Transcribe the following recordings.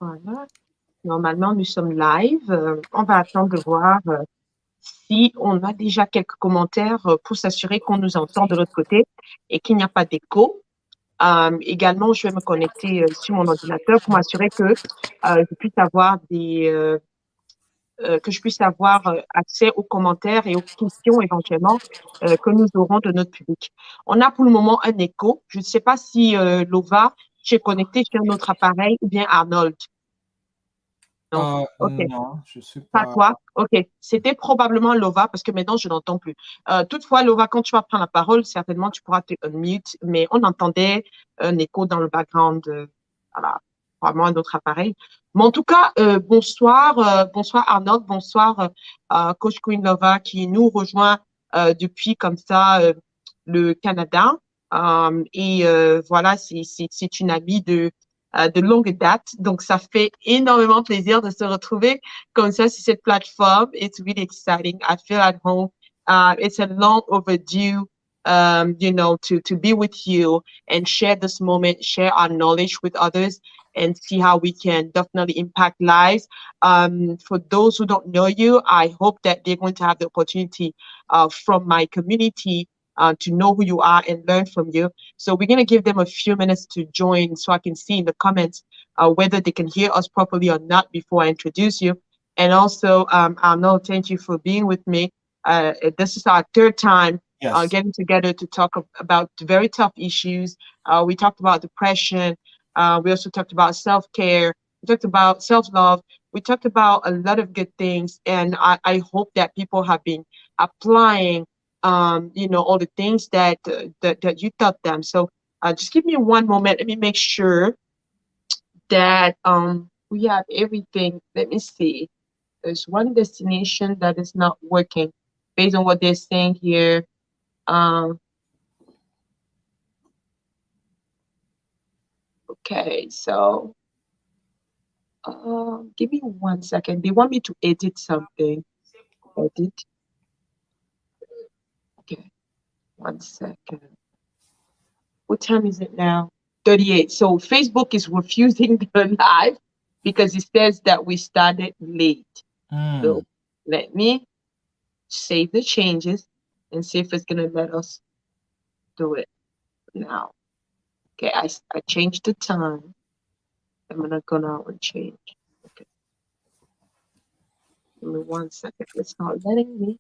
Voilà. Normalement, nous sommes live. On va attendre de voir si on a déjà quelques commentaires pour s'assurer qu'on nous entend de l'autre côté et qu'il n'y a pas d'écho. Également, je vais me connecter sur mon ordinateur pour m'assurer que je puisse avoir accès aux commentaires et aux questions éventuellement que nous aurons de notre public. On a pour le moment un écho. Je ne sais pas si Lova, tu es connecté sur notre appareil ou bien Arnold. Non. OK. Non, je suis Pas pas. toi? OK. C'était probablement Lova parce que maintenant, je n'entends plus. Toutefois, Lova, quand tu vas prendre la parole, certainement, tu pourras te unmute, mais on entendait un écho dans le background. Voilà, probablement un autre appareil. Mais en tout cas, bonsoir Arnold, bonsoir Coach Queen Lova qui nous rejoint depuis comme ça le Canada. Voilà, c'est une amie de longue date. Donc, ça fait énormément plaisir de se retrouver comme ça sur cette plateforme. It's really exciting. I feel at home. It's a long overdue, to be with you and share this moment, share our knowledge with others and see how we can definitely impact lives. For those who don't know you, I hope that they're going to have the opportunity from my community to know who you are and learn from you. So we're going to give them a few minutes to join so I can see in the comments whether they can hear us properly or not before I introduce you. And also, Arnaud, thank you for being with me. This is our third time Yes. getting together to talk about very tough issues. We talked about depression. We also talked about self-care. We talked about self-love. We talked about a lot of good things. And I hope that people have been applying all the things that you taught them. So just give me one moment. Let me make sure that we have everything. Let me see. There's one destination that is not working based on what they're saying here. Um, okay, so give me 1 second. They want me to edit something. Edit. Okay, 1 second. What time is it now? 38. So Facebook is refusing the live because it says that we started late. Hmm. So let me save the changes and see if it's going to let us do it now. Okay, I changed the time. I'm going to go now and change. Okay, give me 1 second. It's not letting me.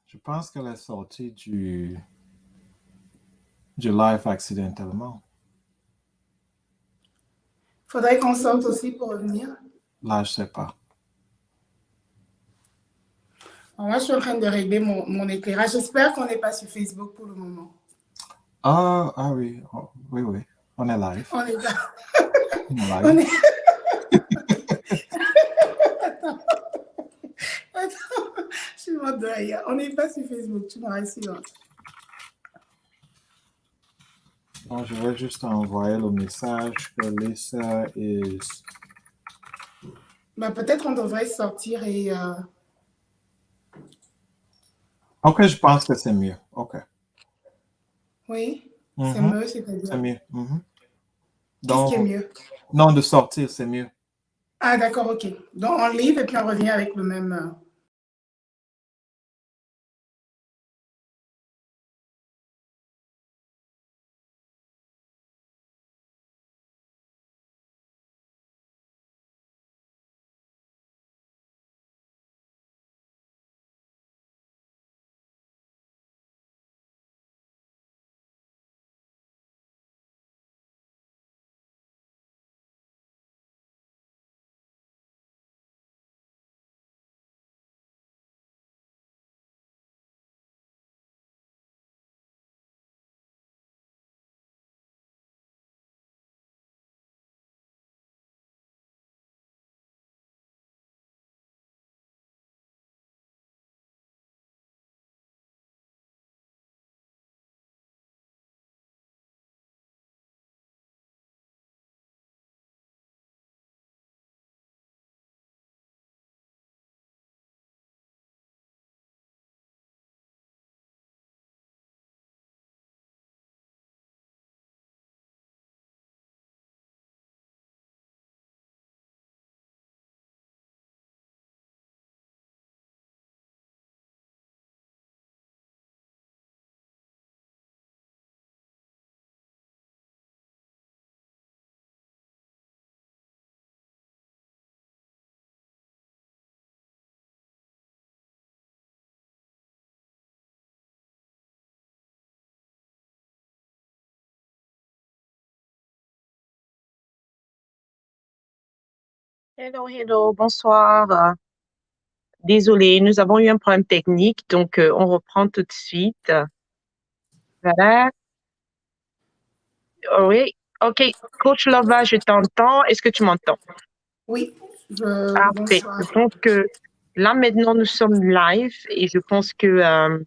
Je pense qu'elle est sortie du live accidentellement. Faudrait qu'on sorte aussi pour revenir. Là, je sais pas. Alors moi, je suis en train de régler mon éclairage. J'espère qu'on n'est pas sur Facebook pour le moment. Ah oui. Oh, oui, oui. On est live. On est là. On est On live. est... Attends. Je suis morte de rire. On n'est pas sur Facebook, tu me rassures. Donc, je vais juste envoyer le message que Lisa is. Bah, peut-être on devrait sortir et... Ok, je pense que c'est mieux. Ok. Oui, c'est Mhm. mieux, c'est-à-dire. C'est mieux. Mhm. Qu'est-ce qui est Donc, mieux? non, de sortir, c'est mieux. Ah, d'accord, ok. Donc, on livre et puis on revient avec le même... Hello, hello, bonsoir. Désolé, nous avons eu un problème technique, donc on reprend tout de suite. Voilà. Oh oui, ok. Coach Lova, je t'entends. Est-ce que tu m'entends? Oui, Parfait. bonsoir. Donc là maintenant nous sommes live et je pense que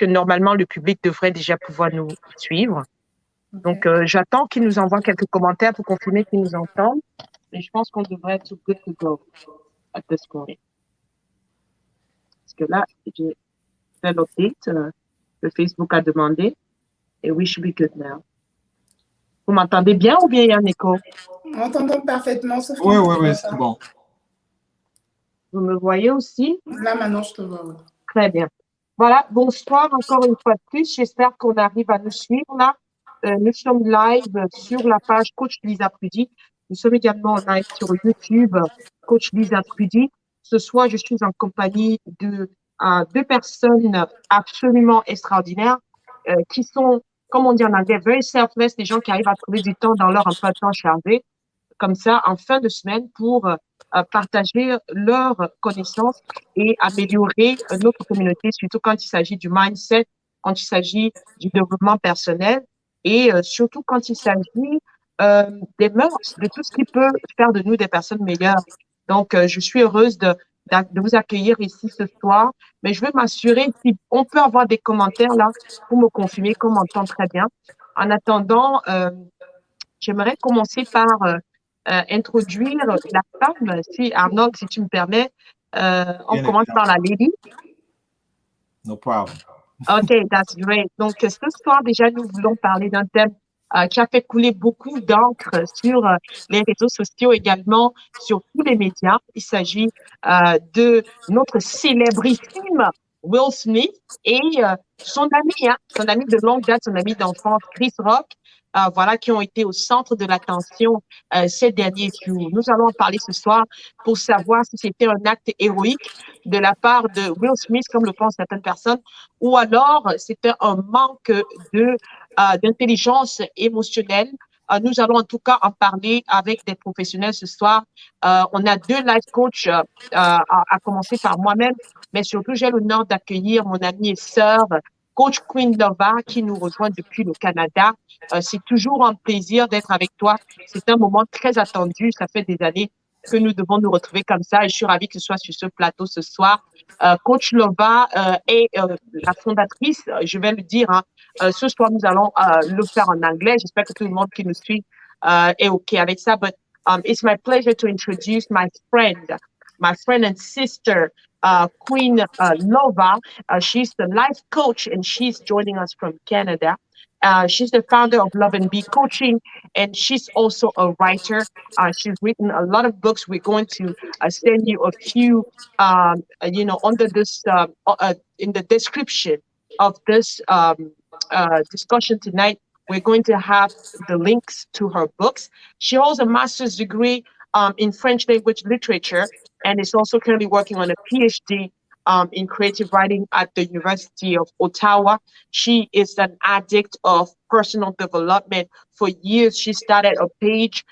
normalement le public devrait déjà pouvoir nous suivre. Donc Ok. j'attends qu'ils nous envoient quelques commentaires pour confirmer qu'ils nous entendent. Mais je pense qu'on devrait être good to go at this point. Parce que là, j'ai fait l'update. Le Facebook a demandé. Et we should be good now. Vous m'entendez bien ou bien il y a un écho? On entend parfaitement, sauf Oui, qu'on ne oui, te oui, voit c'est pas. bon. Vous me voyez aussi? Là, maintenant, je te vois. Oui. Très bien. Voilà, bonsoir encore une fois de plus. J'espère qu'on arrive à nous suivre là. Nous sommes live sur la page Coach Lisa Prudy. Nous sommes également en live sur YouTube, Coach Lisa Prudy. Ce soir, je suis en compagnie de deux personnes absolument extraordinaires qui sont, comme on dit en anglais, very selfless, des gens qui arrivent à trouver du temps dans leur emploi de temps chargé comme ça en fin de semaine pour partager leurs connaissances et améliorer notre communauté, surtout quand il s'agit du mindset, quand il s'agit du développement personnel et surtout quand il s'agit des mœurs, de tout ce qui peut faire de nous des personnes meilleures. Donc, je suis heureuse de vous accueillir ici ce soir, mais je veux m'assurer si on peut avoir des commentaires là pour me confirmer qu'on m'entend très bien. En attendant, j'aimerais commencer par introduire la femme, si Arnold, si tu me permets. On Bien commence par évidemment. la lady. No problem. OK, that's great. Donc, ce soir, déjà, nous voulons parler d'un thème qui a fait couler beaucoup d'encre sur les réseaux sociaux, également sur tous les médias. Il s'agit de notre célébrissime Will Smith et son ami, son ami de longue date, son ami d'enfance, Chris Rock, voilà, qui ont été au centre de l'attention ces derniers jours. Nous allons en parler ce soir pour savoir si c'était un acte héroïque de la part de Will Smith, comme le pensent certaines personnes, ou alors c'était un manque d'intelligence émotionnelle. Nous allons en tout cas en parler avec des professionnels ce soir. On a deux life coachs, à commencer par moi-même, mais surtout j'ai l'honneur d'accueillir mon amie et sœur, coach Queen Lova, qui nous rejoint depuis le Canada. C'est toujours un plaisir d'être avec toi. C'est un moment très attendu. Ça fait des années que nous devons nous retrouver comme ça et je suis ravie que ce soit sur ce plateau ce soir. Coach Lova est la fondatrice, je vais le dire, hein, ce soir nous allons le faire en anglais. J'espère que tout le monde qui nous suit est OK avec ça. But it's my pleasure to introduce my friend and sister, Queen Lova. She's the life coach and she's joining us from Canada. She's the founder of Love and Be Coaching, and she's also a writer. She's written a lot of books. We're going to send you a few, under this, in the description of this discussion tonight. We're going to have the links to her books. She holds a master's degree in French language literature and is also currently working on a PhD in creative writing at the University of Ottawa. She is an addict of personal development. For years, she started a page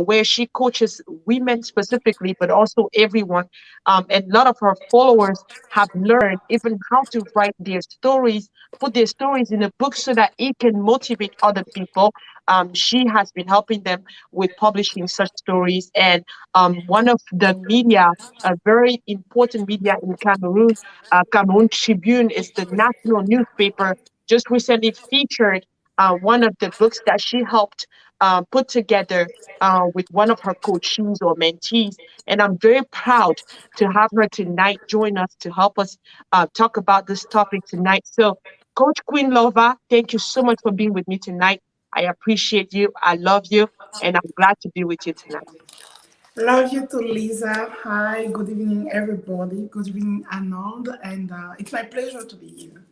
where she coaches women specifically, but also everyone. And a lot of her followers have learned even how to write their stories, put their stories in a book so that it can motivate other people. She has been helping them with publishing such stories. And one of the media, a very important media in Cameroon, Cameroon Tribune is the national newspaper, just recently featured one of the books that she helped put together with one of her coaches or mentees. And I'm very proud to have her tonight join us to help us talk about this topic tonight. So, Coach Queen Lova, thank you so much for being with me tonight. I appreciate you. I love you. And I'm glad to be with you tonight. Love you too, Lisa. Hi, good evening, everybody. Good evening, Arnold. And it's my pleasure to be here.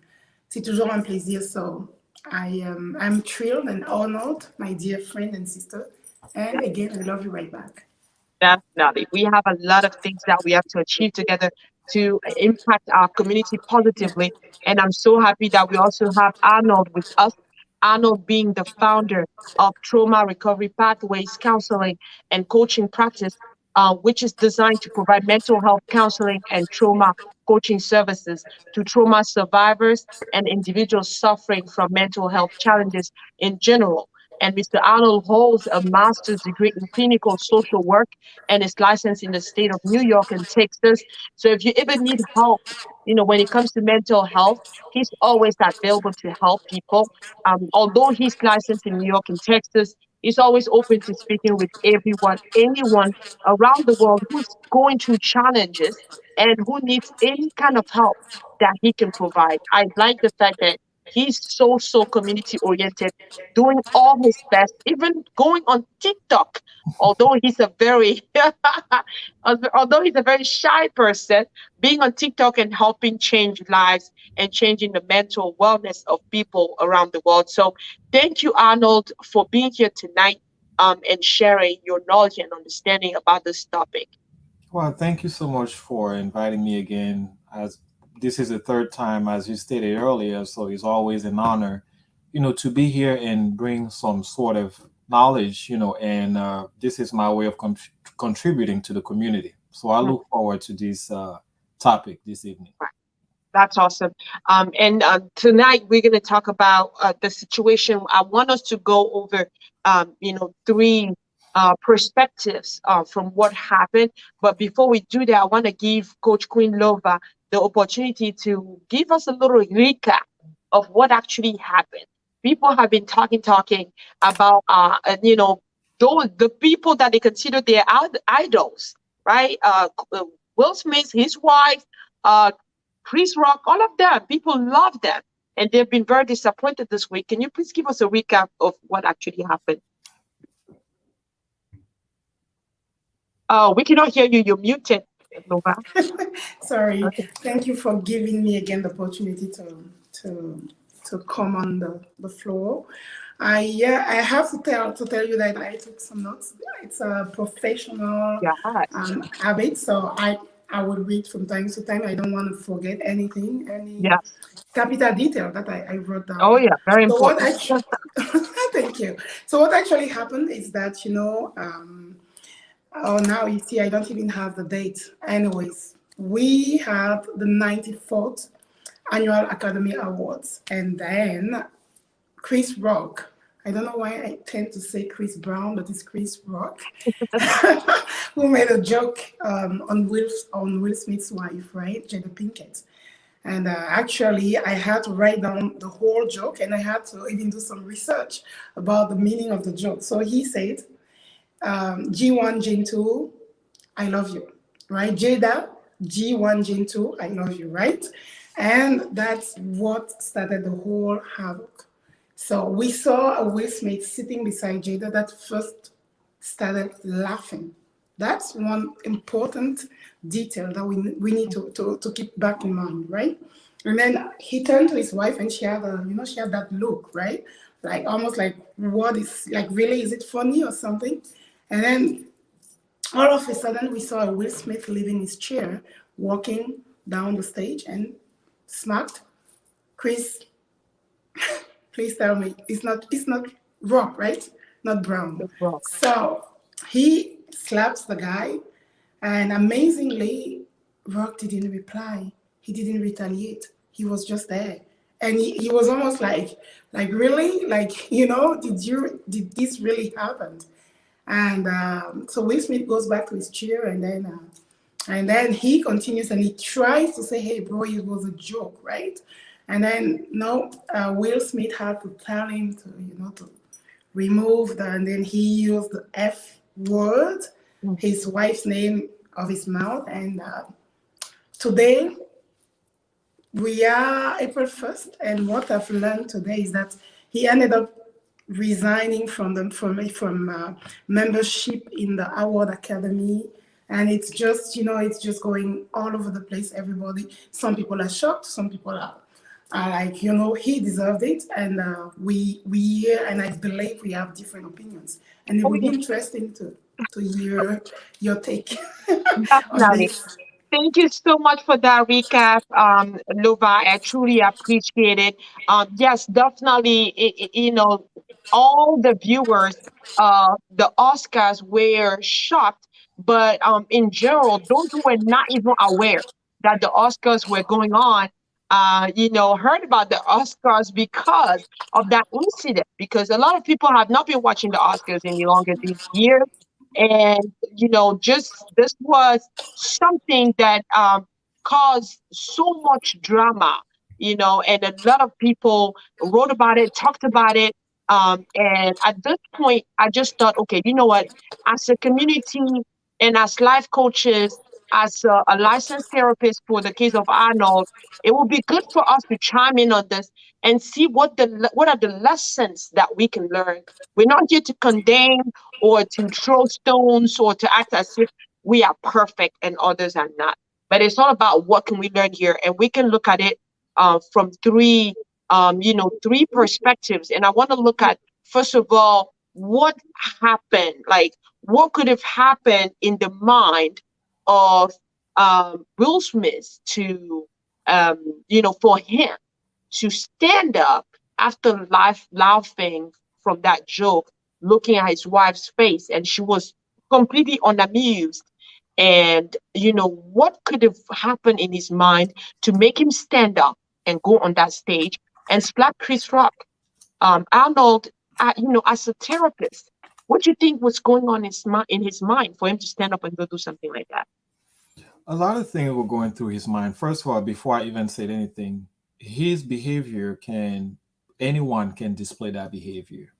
C'est toujours un plaisir. So I'm thrilled and honored, my dear friend and sister. And again, I love you right back. Definitely. We have a lot of things that we have to achieve together to impact our community positively. And I'm so happy that we also have Arnold with us. Arnold being the founder of Trauma Recovery Pathways Counseling and Coaching Practice. which is designed to provide mental health counseling and trauma coaching services to trauma survivors and individuals suffering from mental health challenges in general. And Mr. Arnold holds a master's degree in clinical social work and is licensed in the state of New York and Texas. So if you ever need help, when it comes to mental health, he's always available to help people. Although he's licensed in New York and Texas, he's always open to speaking with everyone, anyone around the world who's going through challenges and who needs any kind of help that he can provide. I like the fact that he's so community oriented, doing all his best, even going on TikTok. Although he's a very, although he's a very shy person, being on TikTok and helping change lives and changing the mental wellness of people around the world. So, thank you, Arnold, for being here tonight, and sharing your knowledge and understanding about this topic. Well, thank you so much for inviting me again. As this is the third time, as you stated earlier, so it's always an honor, to be here and bring some sort of knowledge, and this is my way of contributing to the community. So I Hmm. look forward to this topic this evening. That's awesome. And tonight we're going to talk about the situation. I want us to go over, three perspectives from what happened. But before we do that, I want to give Coach Queen Lova the opportunity to give us a little recap of what actually happened. People have been talking about, those the people that they consider their idols, right? Will Smith, his wife. Chris Rock, all of them, people love them. And they've been very disappointed this week. Can you please give us a recap of what actually happened? We cannot hear you. You're muted, Nova. Sorry. Okay. Thank you for giving me again the opportunity to to come on the floor. I have to tell you that I took some notes. It's a professional Yes. habit, so I would read from time to time. I don't want to forget anything, any Yes. capital detail that I wrote Oh, down. yeah. Very So what important. I thank you. So what actually happened is that oh, now you see, I don't even have the date. Anyways, we had the 94th Annual Academy Awards, and then Chris Rock. I don't know why I tend to say Chris Brown, but it's Chris Rock, who made a joke on Will Smith's wife, right, Jada Pinkett. And actually, I had to write down the whole joke, and I had to even do some research about the meaning of the joke. So he said, G1, Gen 2, I love you, right? Jada, G1, Gen 2, I love you, right? And that's what started the whole havoc. So we saw a Will Smith sitting beside Jada that first started laughing. That's one important detail that we need to keep back in mind, right? And then he turned to his wife and she had that look, right? Like almost like, what is, like, really, is it funny or something? And then all of a sudden, we saw Will Smith leaving his chair, walking down the stage, and smacked Chris. Please tell me it's not Rock, right? Not Brown. Chris Rock. So he slaps the guy, and amazingly, Rock didn't reply. He didn't retaliate. He was just there. And he was almost like really? Like, did this really happen? And so Will Smith goes back to his chair, and then he continues and he tries to say, "Hey, bro, it was a joke, right?" And then no, Will Smith had to tell him to remove that, and then he used the F word, Mm. his wife's name, of his mouth. And today we are April 1st, and what I've learned today is that he ended up resigning from membership in the award academy, and it's just going all over the place. Everybody, some people are shocked, some people are like, he deserved it, and we and I believe we have different opinions, and it Oh, would be yeah. interesting to hear your take on Definitely. this. Thank you so much for that recap, Lova. I truly appreciate it. Yes, definitely. All the viewers, the Oscars were shocked But in general, those who were not even aware that the Oscars were going on, heard about the Oscars because of that incident. Because a lot of people have not been watching the Oscars any longer these years, and just this was something that caused so much drama. And a lot of people wrote about it, talked about it. And at this point, I just thought, okay, you know what? As a community and as life coaches, as a licensed therapist for the case of Arnold, it would be good for us to chime in on this and see what are the lessons that we can learn. We're not here to condemn or to throw stones or to act as if we are perfect and others are not. But it's all about what can we learn here, and we can look at it from three perspectives. And I want to look at, first of all, what happened, like what could have happened in the mind of Will Smith to, for him to stand up after laughing from that joke, looking at his wife's face, and she was completely unamused. And, what could have happened in his mind to make him stand up and go on that stage and slap Chris Rock? Arnold, as a therapist, what do you think was going on in his mind for him to stand up and go do something like that? A lot of things were going through his mind. First of all, before I even said anything, his behavior anyone can display that behavior.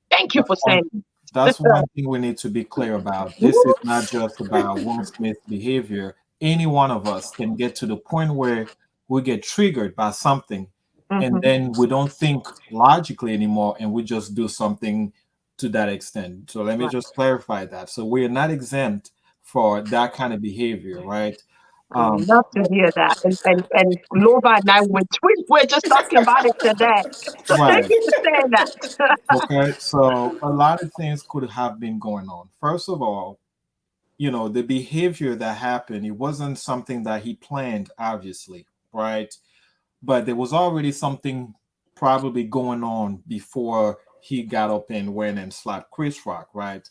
Thank you That's for one, saying. that's one thing we need to be clear about. This is not just about Will Smith's behavior. Any one of us can get to the point where we get triggered by something, and Mhm. then we don't think logically anymore, and we just do something to that extent. So let me Right. just clarify that. So we are not exempt for that kind of behavior, right? I Um, love to hear that. And Lova and I we're just talking about it today. So thank right. you for saying that. Okay. So a lot of things could have been going on. First of all, the behavior that happened, it wasn't something that he planned, obviously, right? But there was already something probably going on before he got up and went and slapped Chris Rock, right?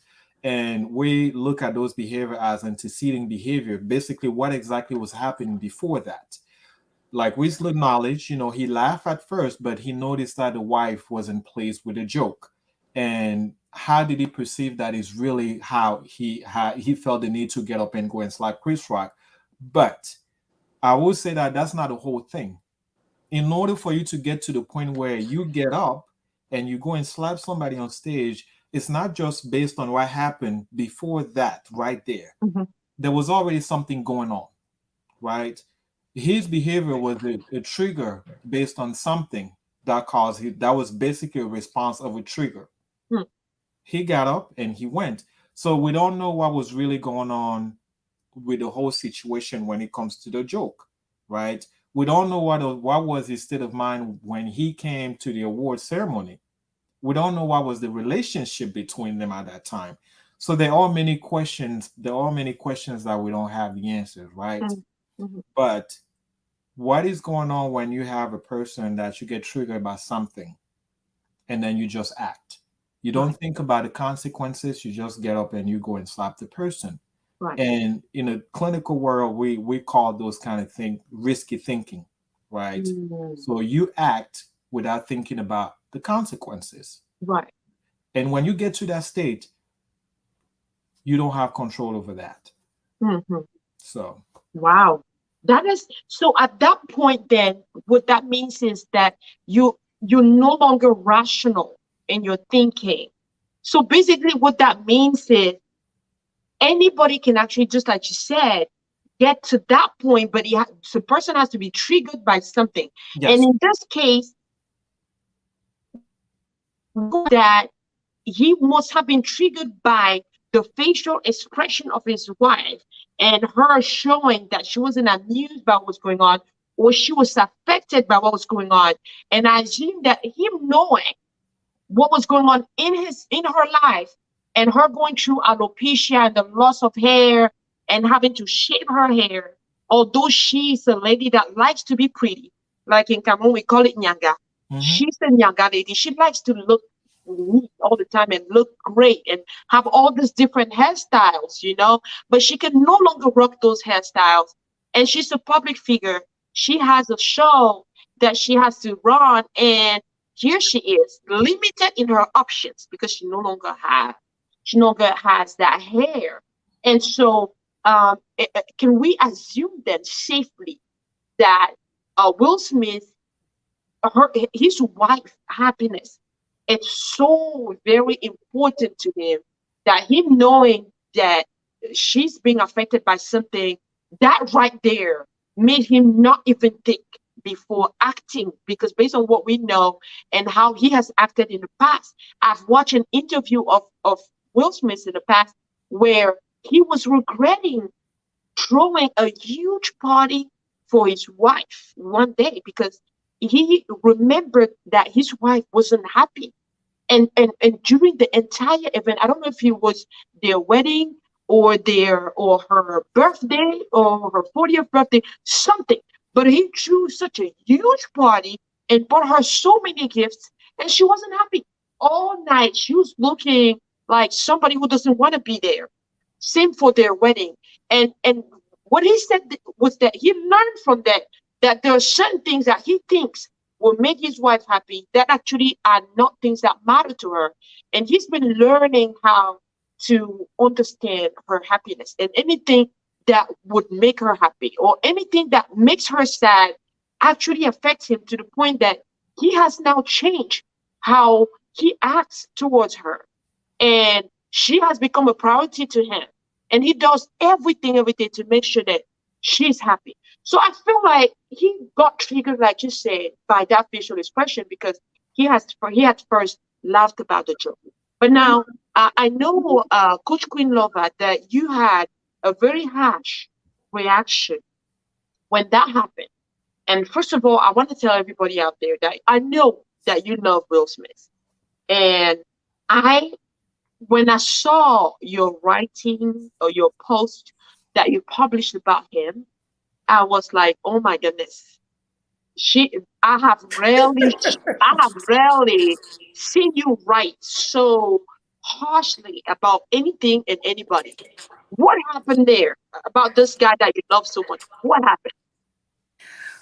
And we look at those behavior as anteceding behavior, basically what exactly was happening before that. Like Weasley acknowledged, he laughed at first, but he noticed that the wife wasn't pleased with the joke. And how did he perceive that is really how he felt the need to get up and go and slap Chris Rock. But I would say that that's not the whole thing. In order for you to get to the point where you get up and you go and slap somebody on stage, it's not just based on what happened before that, right there. Mhm. There was already something going on, right? His behavior was a trigger based on something that was basically a response of a trigger. Hmm. He got up and he went. So we don't know what was really going on with the whole situation when it comes to the joke, right? We don't know what was his state of mind when he came to the award ceremony. We don't know what was the relationship between them at that time. So there are many questions. There are many questions that we don't have the answers, right? Mhm. Mhm. But what is going on when you have a person that you get triggered by something and then you just act? You don't Right. think about the consequences. You just get up and you go and slap the person. Right. And in a clinical world, we call those kind of things risky thinking, right? Mm. So you act without thinking about the consequences. Right. And when you get to that state, you don't have control over that. Mhm. So Wow. That is so at that point then what that means is that you're no longer rational in your thinking. So basically what that means is anybody can actually, just like you said, get to that point, but the person has to be triggered by something. And yes. in this case, that he must have been triggered by the facial expression of his wife and her showing that she wasn't amused by what's going on or she was affected by what was going on. And I assume that him knowing what was going on in her life and her going through alopecia and the loss of hair and having to shave her hair, although she's a lady that likes to be pretty, like in Cameroon we call it nyanga. Hmm. She's a nyanga lady. She likes to look neat all the time and look great and have all these different hairstyles, but she can no longer rock those hairstyles. And she's a public figure. She has a show that she has to run, and here she is, limited in her options because she no longer has that hair. And so, can we assume then safely that Will Smith, his wife happiness, it's so very important to him, that him knowing that she's being affected by something, that right there made him not even think before acting, because based on what we know and how he has acted in the past, I've watched an interview of Will Smith in the past where he was regretting throwing a huge party for his wife one day because he remembered that his wife wasn't happy. And during the entire event, I don't know if it was their wedding or her birthday or her 40th birthday, something, but he threw such a huge party and bought her so many gifts, and she wasn't happy. All night she was looking like somebody who doesn't want to be there. Same for their wedding. And what he said was that he learned from that there are certain things that he thinks will make his wife happy that actually are not things that matter to her. And he's been learning how to understand her happiness, and anything that would make her happy or anything that makes her sad actually affects him to the point that he has now changed how he acts towards her, and she has become a priority to him, and he does everything to make sure that she's happy. So I feel like he got triggered, like you said, by that facial expression because he had first laughed about the joke, but now I know, Coach Queen Lover, that you had a very harsh reaction when that happened. And first of all, I want to tell everybody out there that I know that you love Will Smith, and I when I saw your writing or your post that you published about him, I was like, oh my goodness. She I have rarely seen you write so harshly about anything and anybody. What happened there about this guy that you love so much? What happened?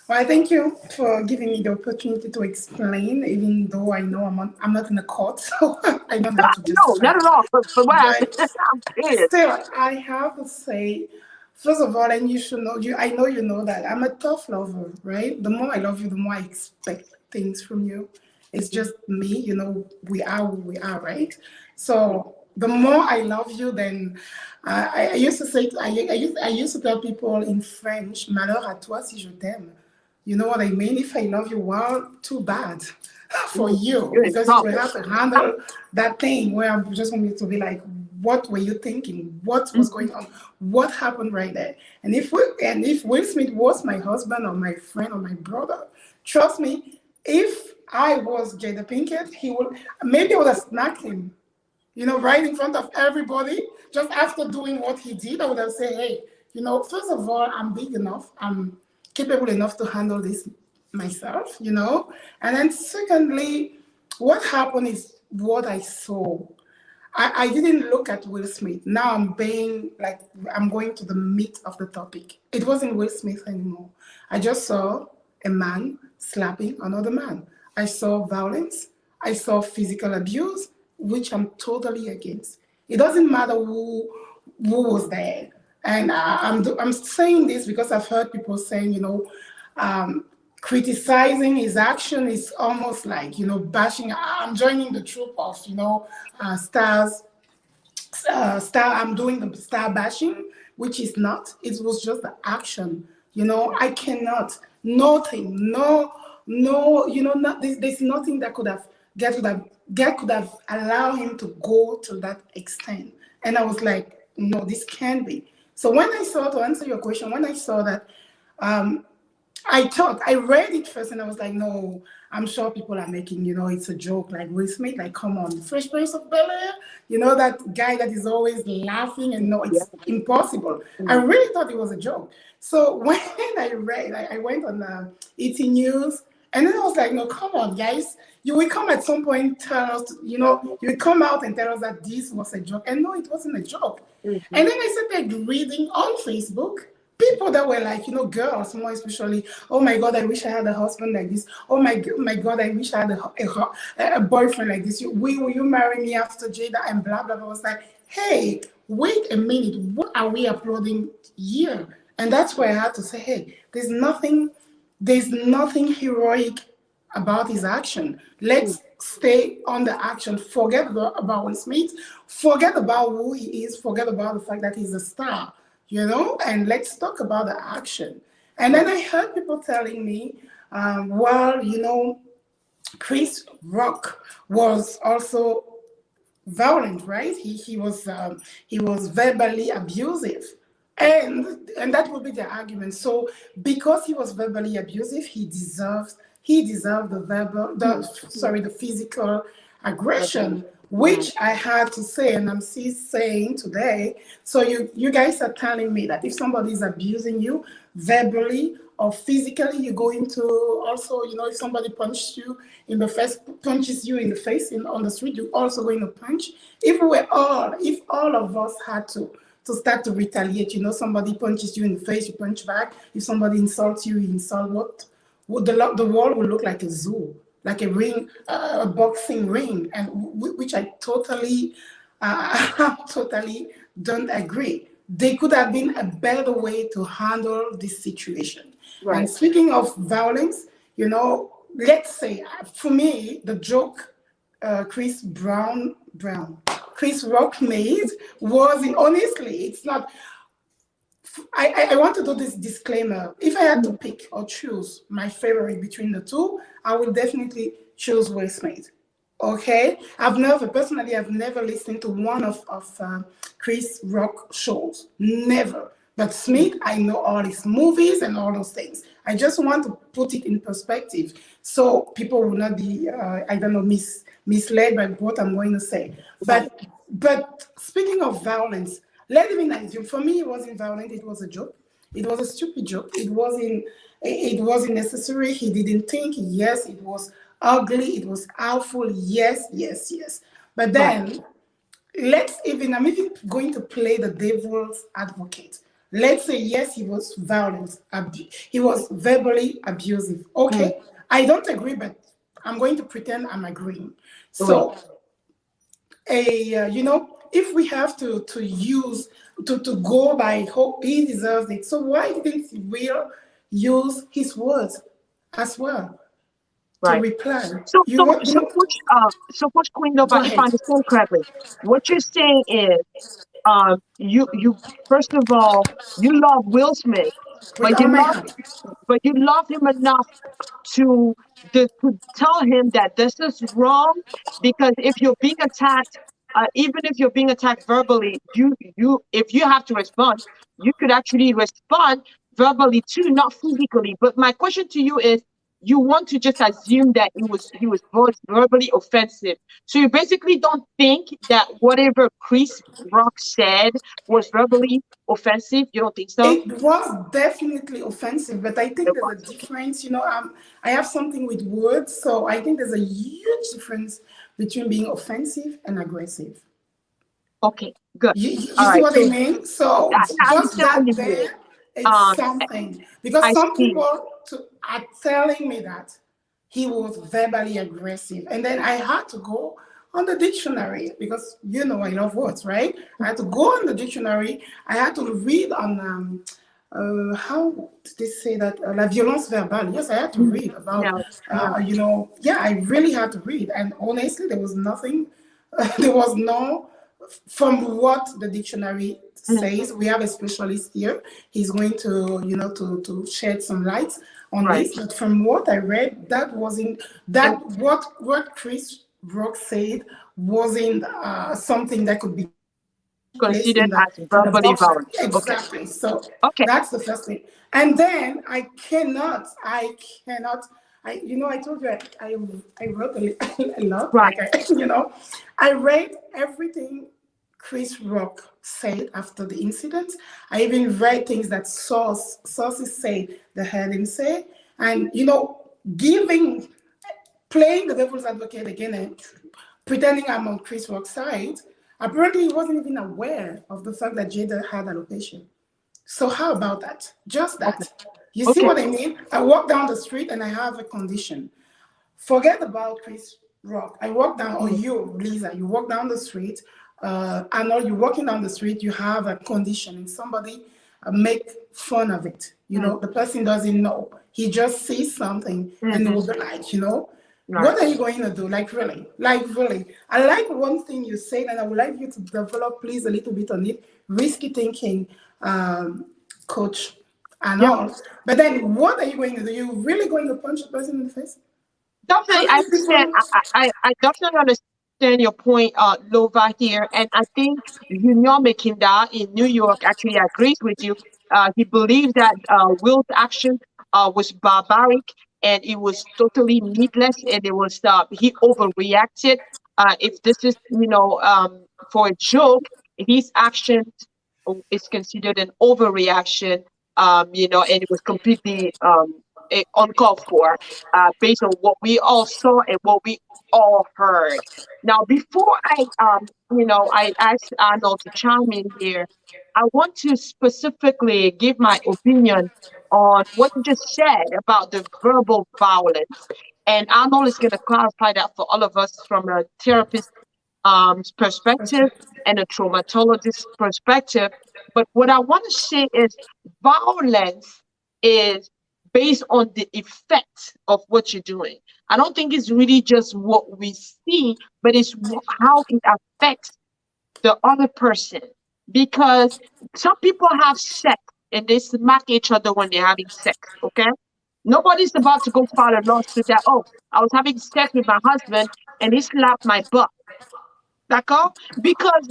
Well, I thank you for giving me the opportunity to explain, even though I know I'm not in the court, so I don't have to No, not at justify. all. But what happened? But I'm curious. still, I have to say, first of all, and you should know, I know you know that I'm a tough lover, right? The more I love you, the more I expect things from you. It's just me, we are who we are, right? So the more I love you, then I used to say, I used to tell people in French, malheur à toi si je t'aime. You know what I mean? If I love you, well, too bad for you, You're in because you will trouble. have to handle that thing where I'm just want me to be like, what were you thinking? What was Mhm. going on? What happened right there? And if Will Smith was my husband or my friend or my brother, trust me, if I was Jada Pinkett, maybe I would have snapped him, right in front of everybody, just after doing what he did. I would have said, hey, first of all, I'm big enough, I'm capable enough to handle this myself. And then secondly, what happened is what I saw. I didn't look at Will Smith. Now I'm going to the meat of the topic. It wasn't Will Smith anymore. I just saw a man slapping another man. I saw violence. I saw physical abuse, which I'm totally against. It doesn't matter who was there. And I'm saying this because I've heard people saying, um, criticizing his action is almost like, bashing. I'm joining the troop of, stars I'm doing the star bashing, which is not. It was just the action. I cannot. Nothing. No. No. Not, there's nothing that could have get could have allowed him to go to that extent. And I was like, no, this can't be. So when I saw, to answer your question, when I saw that, um, I read it first and I was like, no, I'm sure people are making, it's a joke, like Will Smith, like, come on, Fresh Prince of Bel-Air, that guy that is always laughing, and no, Yeah. it's impossible. I really thought it was a joke. So when I read, I went on ET News, And then I was like, no, come on, guys. You will come at some point, tell us, you know, you will come out and tell us that this was a joke. And no, it wasn't a joke. And then I started reading on Facebook people that were like, you know, girls more especially, oh my God, I wish I had a husband like this. Oh my God, I wish I had a boyfriend like this. Will you marry me after Jada and blah, blah, blah. I was like, hey, wait a minute, what are we uploading here? And that's where I had to say, hey, there's nothing heroic about his action. Let's stay on the action. Forget about Will Smith. Forget about who he is. Forget about the fact that he's a star, you know, and let's talk about the action. And then I heard people telling me, well, you know, Chris Rock was also violent, right? He was verbally abusive, and that would be the argument. So because he was verbally abusive, he deserved the physical aggression, which I had to say, and I'm still saying today. So you guys are telling me that if somebody is abusing you verbally or physically, you're going to also, you know, if somebody punches you in the face on the street, you're also going to punch. If all of us had to start to retaliate, you know, somebody punches you in the face, you punch back. If somebody insults you, you insult. What would the world would look like a zoo, like a ring, a boxing ring, and which I totally totally don't agree. There could have been a better way to handle this situation. Right. And speaking of violence, you know, let's say, for me, the joke Chris Rock made was, honestly, it's not, I want to do this disclaimer. If I had to pick or choose my favorite between the two, I will definitely choose Will Smith. Okay, I've never listened to one of Chris Rock shows, never. But Smith, I know all his movies and all those things. I just want to put it in perspective so people will not be, misled by what I'm going to say. But speaking of violence, let me assume, for me, it wasn't violent. It was a joke. It was a stupid joke. It wasn't necessary. He didn't think. Yes, it was ugly. It was awful. Yes. But then, I'm even going to play the devil's advocate. Let's say, yes, he was violent. He was verbally abusive. Okay, I don't agree, but I'm going to pretend I'm agreeing. So, if we have to go by how he deserves it, so why didn't Will use his words as well to reply? So, Coach Queen Nova, if I understand correctly, what you're saying is, you first of all, you love Will Smith, but you love him enough to tell him that this is wrong, because if you're being attacked, even if you're being attacked verbally, if you have to respond, you could actually respond verbally too, not physically. But my question to you is, you want to just assume that he was verbally offensive. So you basically don't think that whatever Chris Rock said was verbally offensive? You don't think so? It was definitely offensive, but I think there's a difference. You know, I have something with words, so I think there's a huge difference between being offensive and aggressive. Okay, good. You see what I mean? So just that there, it's something. Because some people are telling me that he was verbally aggressive. And then I had to go on the dictionary, because you know I love words, right? I had to go on the dictionary. I had to read on how did they say that? La violence verbale. Yes, I had to read about, I really had to read. And honestly, there was nothing, there was no, from what the dictionary says, we have a specialist here. He's going to, to shed some light on this. But from what I read, what Chris Rock said wasn't something that could be considered as verbally violent. Exactly. Okay. So that's the first thing. And then I cannot. I told you I wrote a lot. Right. I read everything Chris Rock said after the incident. I even read things that sources say they heard him say. And, giving, playing the devil's advocate again and pretending I'm on Chris Rock's side, apparently he wasn't even aware of the fact that Jada had alopecia. So how about that? Just Okay. that. You see Okay. what I mean? I walk down the street and I have a condition. Forget about Chris Rock. I walk down, or you, Lisa, you walk down the street. I know you're walking down the street, you have a condition, and somebody make fun of it. You know, the person doesn't know. He just sees something and will be like, Right. what are you going to do? Like, really? Like, really? I like one thing you said, and I would like you to develop, please, a little bit on it. Risky thinking, coach, and Yeah. all. But then what are you going to do? You're really going to punch the person in the face? How Definitely, I many understand. people? I definitely understand your point, Lova here, and I think Junior Mekinda in New York actually agrees with you. He believes that Will's action was barbaric and it was totally needless, and it was he overreacted. If this is for a joke, his action is considered an overreaction. And it was completely uncalled for based on what we all saw and what we all heard. Now, before I ask Arnold to chime in here, I want to specifically give my opinion on what you just said about the verbal violence. And Arnold is going to clarify that for all of us from a therapist perspective and a traumatologist perspective. But what I want to say is violence is based on the effect of what you're doing. I don't think it's really just what we see, but it's how it affects the other person. Because some people have sex and they smack each other when they're having sex, okay? Nobody's about to go file a lawsuit that, oh, I was having sex with my husband and he slapped my butt. D'accord? Because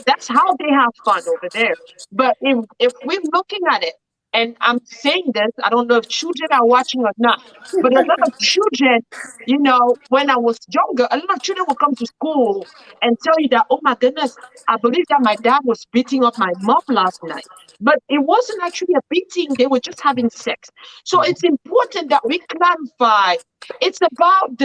that's how they have fun over there. But if we're looking at it, and I'm saying this, I don't know if children are watching or not, but a lot of children, when I was younger, a lot of children will come to school and tell you that, oh my goodness, I believe that my dad was beating up my mom last night. But it wasn't actually a beating, they were just having sex. So it's important that we clarify. It's about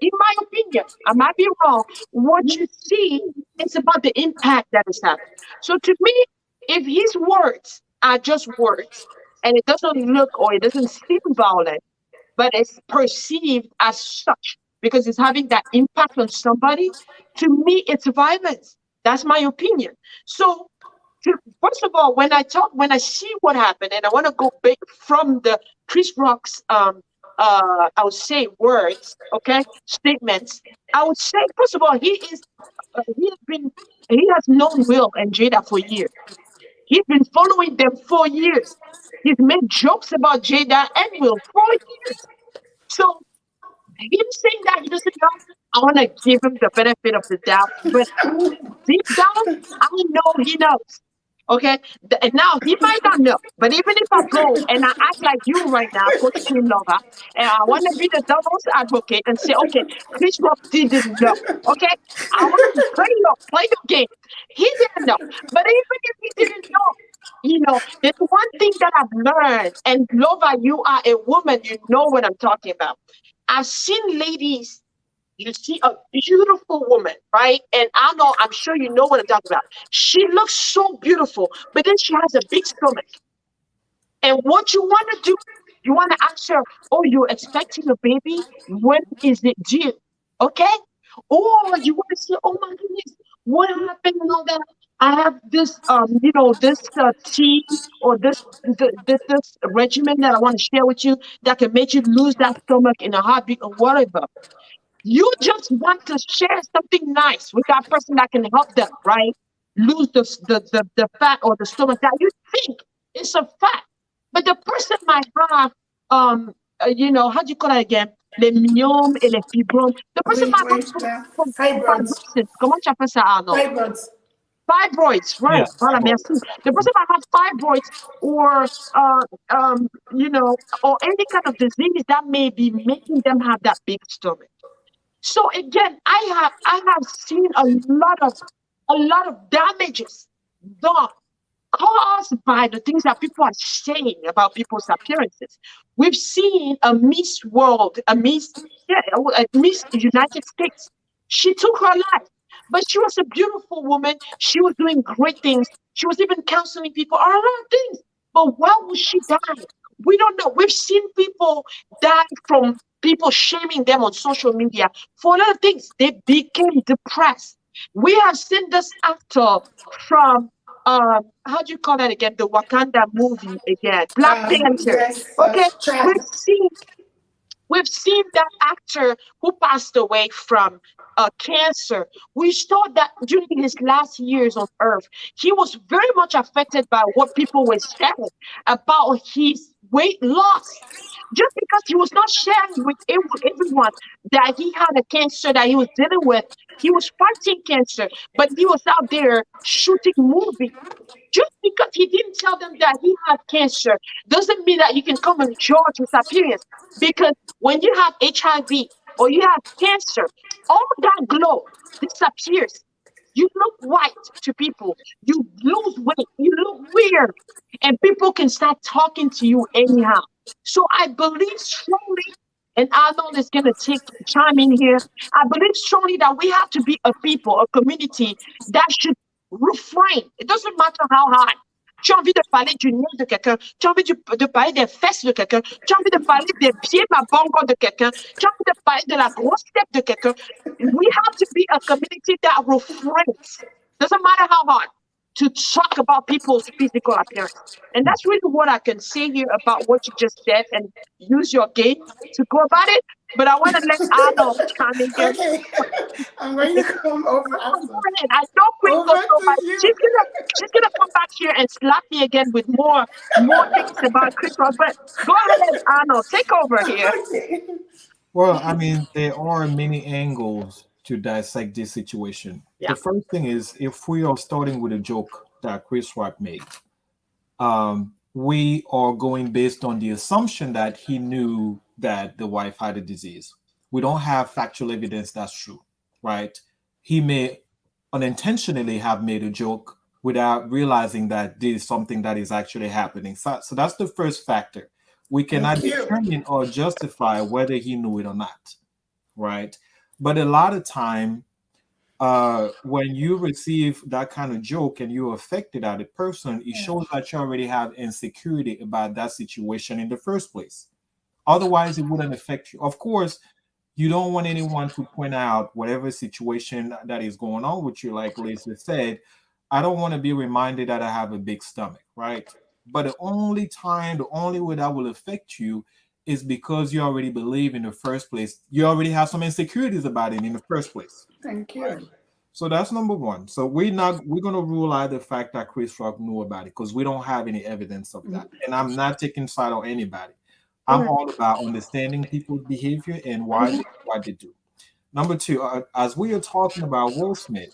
in my opinion, I might be wrong, what you see, it's about the impact that is happening. So to me, if his words are just words and it doesn't look or it doesn't seem violent, but it's perceived as such because it's having that impact on somebody, to me, it's violence. That's my opinion. So first of all, when I see what happened, and I want to go back from the Chris Rock's, I would say words, okay, statements. I would say, first of all, he has known Will and Jada for years. He's been following them for years. He's made jokes about Jada and Will for years. So him saying that he doesn't know, I want to give him the benefit of the doubt. But deep down, I know he knows. Okay, and now he might not know, but even if I go and I act like you right now, Coach Queen Lover, and I want to be the devil's advocate and say, okay, Chris Rock didn't know. Okay, I want to play your game. He didn't know, but even if he didn't know, there's one thing that I've learned, and Lover, you are a woman, you know what I'm talking about. I've seen ladies, you see a beautiful woman, right? And I'm sure you know what I'm talking about. She looks so beautiful, but then she has a big stomach. And what you want to do, you want to ask her, oh, you're expecting a baby? When is it due? Okay? Or you want to say, oh my goodness, what happened and all that? I have this, this tea or this regimen that I want to share with you that can make you lose that stomach in a heartbeat or whatever. You just want to share something nice with that person that can help them, right? Lose the fat or the stomach that you think is a fat. But the person might have, how do you call it again? Les myomes et les fibromes. The person Oui, might oui, yeah. have Fibroids. fibrosis. Comment tu appelles ça, Arnold? Fibroids. Fibroids, right? Yes. Voilà, merci. The person might have fibroids or, or any kind of disease that may be making them have that big stomach. So again, I have seen a lot of damages done caused by the things that people are saying about people's appearances. We've seen a Miss World, yeah, a Miss United States. She took her life, but she was a beautiful woman. She was doing great things. She was even counseling people, a lot of things. But why would she die? We don't know. We've seen people die from people shaming them on social media for a lot of things. They became depressed. We have seen this actor from how do you call that again? The Wakanda movie again, Black Panther. Yes, Okay, we've Chad. seen we've seen that actor who passed away from cancer. We saw that during his last years on Earth, he was very much affected by what people were saying about his weight loss. Just because he was not sharing with everyone that he had a cancer that he was dealing with, he was fighting cancer, but he was out there shooting movies. Just because he didn't tell them that he had cancer doesn't mean that you can come and judge his appearance. Because when you have HIV or you have cancer, all that glow disappears. You look white to people. You lose weight. You look weird. And people can start talking to you anyhow. So I believe strongly, and Arnold is going to take chime in here. I believe strongly that we have to be a people, a community that should refrain. It doesn't matter how hard. Tu as envie de parler du nez de quelqu'un, tu as envie de parler des fesses de quelqu'un, tu as envie de parler des pieds mabongos de quelqu'un, tu as envie de parler de la grosse tête de quelqu'un. We have to be a community that refrains. Doesn't matter how hard to talk about people's physical appearance. And that's really what I can say here about what you just said and use your game to go about it. But I want to let Arnold chime in here. Okay, I'm going to come over after. I know Queen Over goes so to much. you. She's gonna come back here and slap me again with more things about Chris Rock. But go ahead, Arnold, take over here. Okay. Well, I mean, there are many angles to dissect this situation. Yeah. The first thing is if we are starting with a joke that Chris Rock made, we are going based on the assumption that he knew that the wife had a disease. We don't have factual evidence that's true, right? He may unintentionally have made a joke without realizing that this is something that is actually happening. So that's the first factor. We cannot Thank you. determine or justify whether he knew it or not, right? But a lot of time, when you receive that kind of joke and you're affected at a person, it shows that you already have insecurity about that situation in the first place. Otherwise, it wouldn't affect you. Of course, you don't want anyone to point out whatever situation that is going on with you. Like Lisa said, I don't want to be reminded that I have a big stomach, right? But the only way that will affect you is because you already believe in the first place. You already have some insecurities about it in the first place. Thank Right. you. So that's number one. So we're gonna rule out the fact that Chris Rock knew about it because we don't have any evidence of that. And I'm not taking side on anybody. I'm all about understanding people's behavior and why they do what they do. Number two, as we are talking about Will Smith,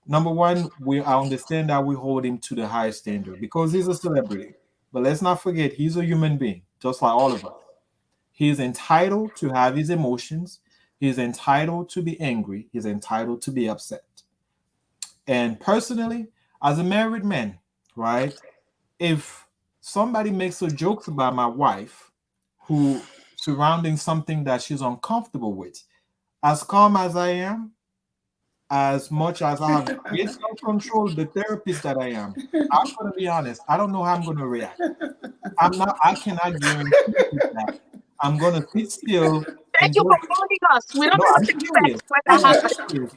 number one, I understand that we hold him to the highest standard because he's a celebrity. But let's not forget he's a human being, just like all of us. He's entitled to have his emotions. He's entitled to be angry. He's entitled to be upset. And personally, as a married man, right, if somebody makes a jokes about my wife who surrounding something that she's uncomfortable with, as calm as I am, as much as I have great self-control, the therapist that I am, I'm gonna be honest, I don't know how I'm gonna react. I cannot guarantee you that. I'm gonna sit still Thank and you for just warning us. We don't no, have I'm to serious. expect when that I'm happens. serious.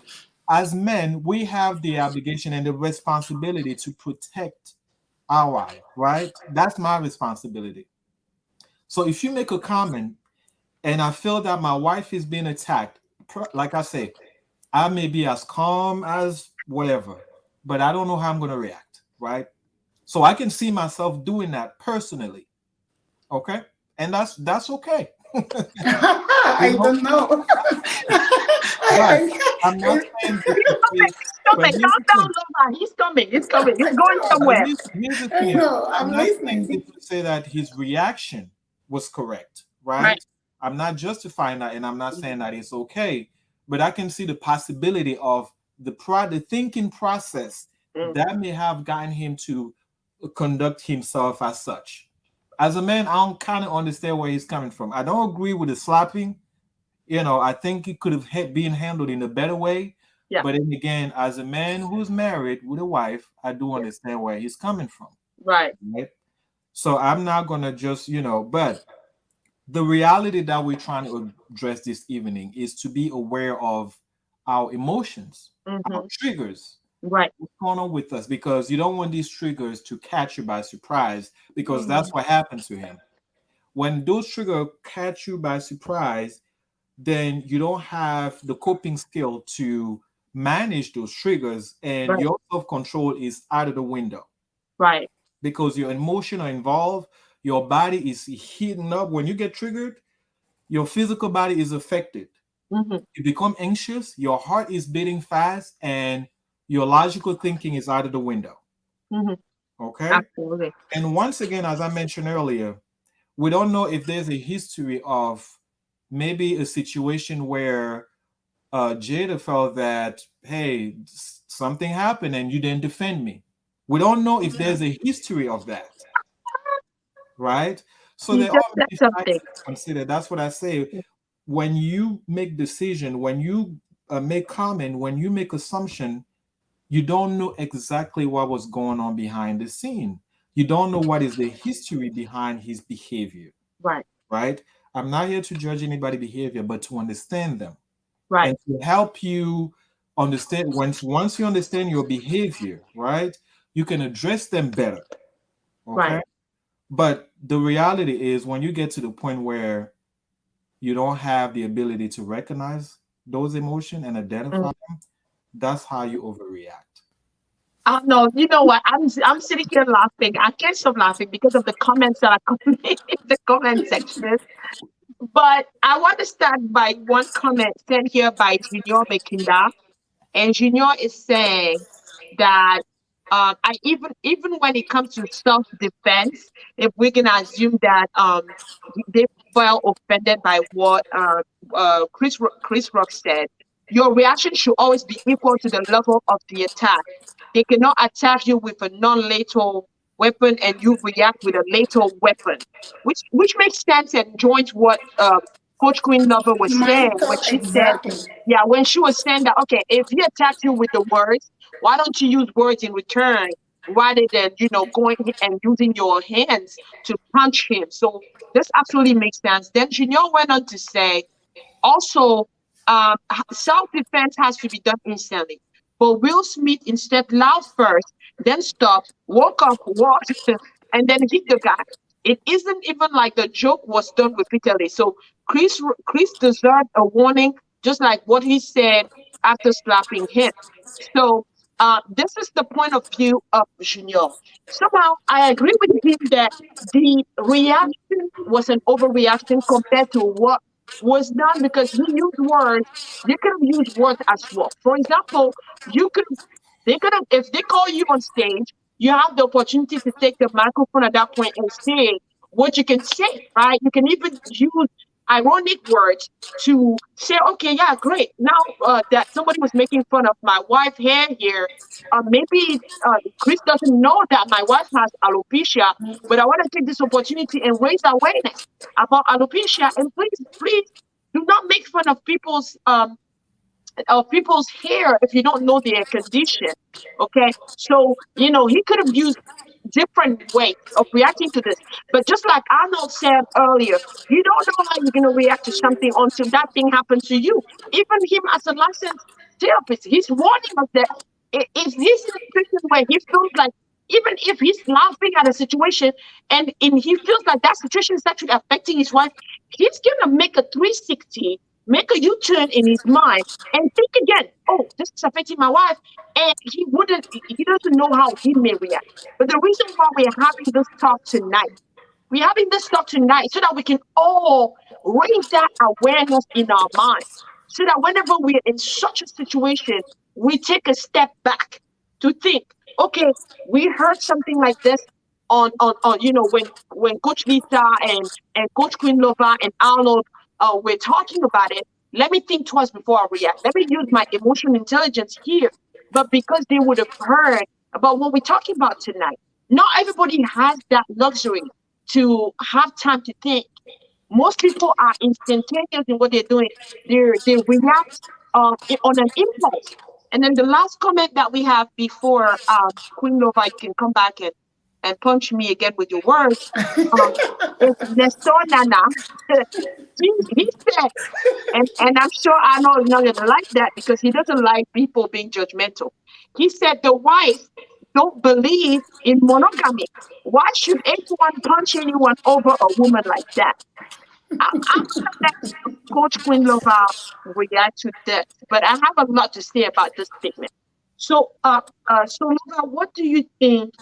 As men, we have the obligation and the responsibility to protect our wife, right? That's my responsibility. So if you make a comment and I feel that my wife is being attacked, like I say, I may be as calm as whatever, but I don't know how I'm going to react, right? So I can see myself doing that personally, okay? And that's okay. You I know, don't know. right. I, I'm not saying this He's to coming. say, He's but coming. here's Calm the down, thing. Lola. He's coming. He's coming. He's I going know. But somewhere. here's the I thing. know. I'm I'm not saying this listening. to say that his reaction was correct, Right. right? I'm not justifying that, and I'm not saying that it's okay, but I can see the possibility of the thinking process Mm. that may have gotten him to conduct himself as such. As a man, I don't kind of understand where he's coming from. I don't agree with the slapping. I think it could have been handled in a better way. Yeah. But then again, as a man who's married with a wife, I do understand where he's coming from. Right. Right. So I'm not gonna just, but the reality that we're trying to address this evening is to be aware of our emotions, our triggers, Right. what's going on with us, because you don't want these triggers to catch you by surprise, because that's what happened to him. When those triggers catch you by surprise, then you don't have the coping skill to manage those triggers, and Right. your self-control is out of the window Right. because your emotion are involved. Your body is heating up. When you get triggered, your physical body is affected. You become anxious, your heart is beating fast, and your logical thinking is out of the window. Okay? Absolutely. And once again, as I mentioned earlier, we don't know if there's a history of maybe a situation where Jada felt that, hey, something happened and you didn't defend me. We don't know if there's a history of that, right? So You there just are said many something. factors to consider. That's what I say. When you make decision, when you make comment, when you make assumption, you don't know exactly what was going on behind the scene. You don't know what is the history behind his behavior, Right. right? I'm not here to judge anybody's behavior, but to understand them Right. and to help you understand. Once you understand your behavior, right, you can address them better. Okay. Right. But the reality is, when you get to the point where you don't have the ability to recognize those emotions and identify them, that's how you overreact. No, you know what? I'm sitting here laughing. I can't stop laughing because of the comments that are coming in the comment section. But I want to start by one comment sent here by Junior Mekinda. And Junior is saying that I even when it comes to self defense, if we can assume that they felt offended by what Chris Rock said, your reaction should always be equal to the level of the attack. They cannot attack you with a non-lethal weapon and you react with a lethal weapon, which makes sense and joins what Coach Queen Lover was saying when Michael, she said, exactly. yeah, when she was saying that, okay, if he attacked you with the words, why don't you use words in return rather than, going and using your hands to punch him? So this absolutely makes sense. Then Junior went on to say, also, self-defense has to be done instantly. But Will Smith instead laughed first, then stopped, woke up, walked, and then hit the guy. It isn't even like the joke was done repeatedly. So Chris deserved a warning, just like what he said after slapping him. So this is the point of view of Junior. Somehow, I agree with him that the reaction was an overreaction compared to what was done because he used words. They could have used words as well. For example, you could they could have if they call you on stage, you have the opportunity to take the microphone at that point and say what you can say, right? You can even use ironic words to say, okay, yeah, great. Now that somebody was making fun of my wife hair here, maybe Chris doesn't know that my wife has alopecia, but I want to take this opportunity and raise awareness about alopecia. And please do not make fun of people's hair if you don't know their condition. Okay, so he could have used different ways of reacting to this, but just like Arnold said earlier, you don't know how you're going to react to something until that thing happens to you. Even him as a licensed therapist, he's warning us that if he's in a situation where he feels like, even if he's laughing at a situation and he feels like that situation is actually affecting his wife, he's going to make a 360, make a U-turn in his mind and think again, oh, this is affecting my wife. And he doesn't know how he may react. But the reason why we're having this talk tonight so that we can all raise that awareness in our mind. So that whenever we're in such a situation, we take a step back to think, okay, we heard something like this on when Coach Lisa and Coach Queen Lova and Arnold were talking about it. Let me think twice before I react. Let me use my emotional intelligence here. But because they would have heard about what we're talking about tonight, Not everybody has that luxury to have time to think. Most people are instantaneous in what they're doing. They react on an impulse. And then the last comment that we have before Queen Nova, you can come back and punch me again with your words. Um, is Nestor Nana. he said, and I'm sure Arnold is not going to like that because he doesn't like people being judgmental. He said the wife don't believe in monogamy. Why should anyone punch anyone over a woman like that? I'm gonna let Coach Queen Lover react to that, but I have a lot to say about this statement. So, Lover, what do you think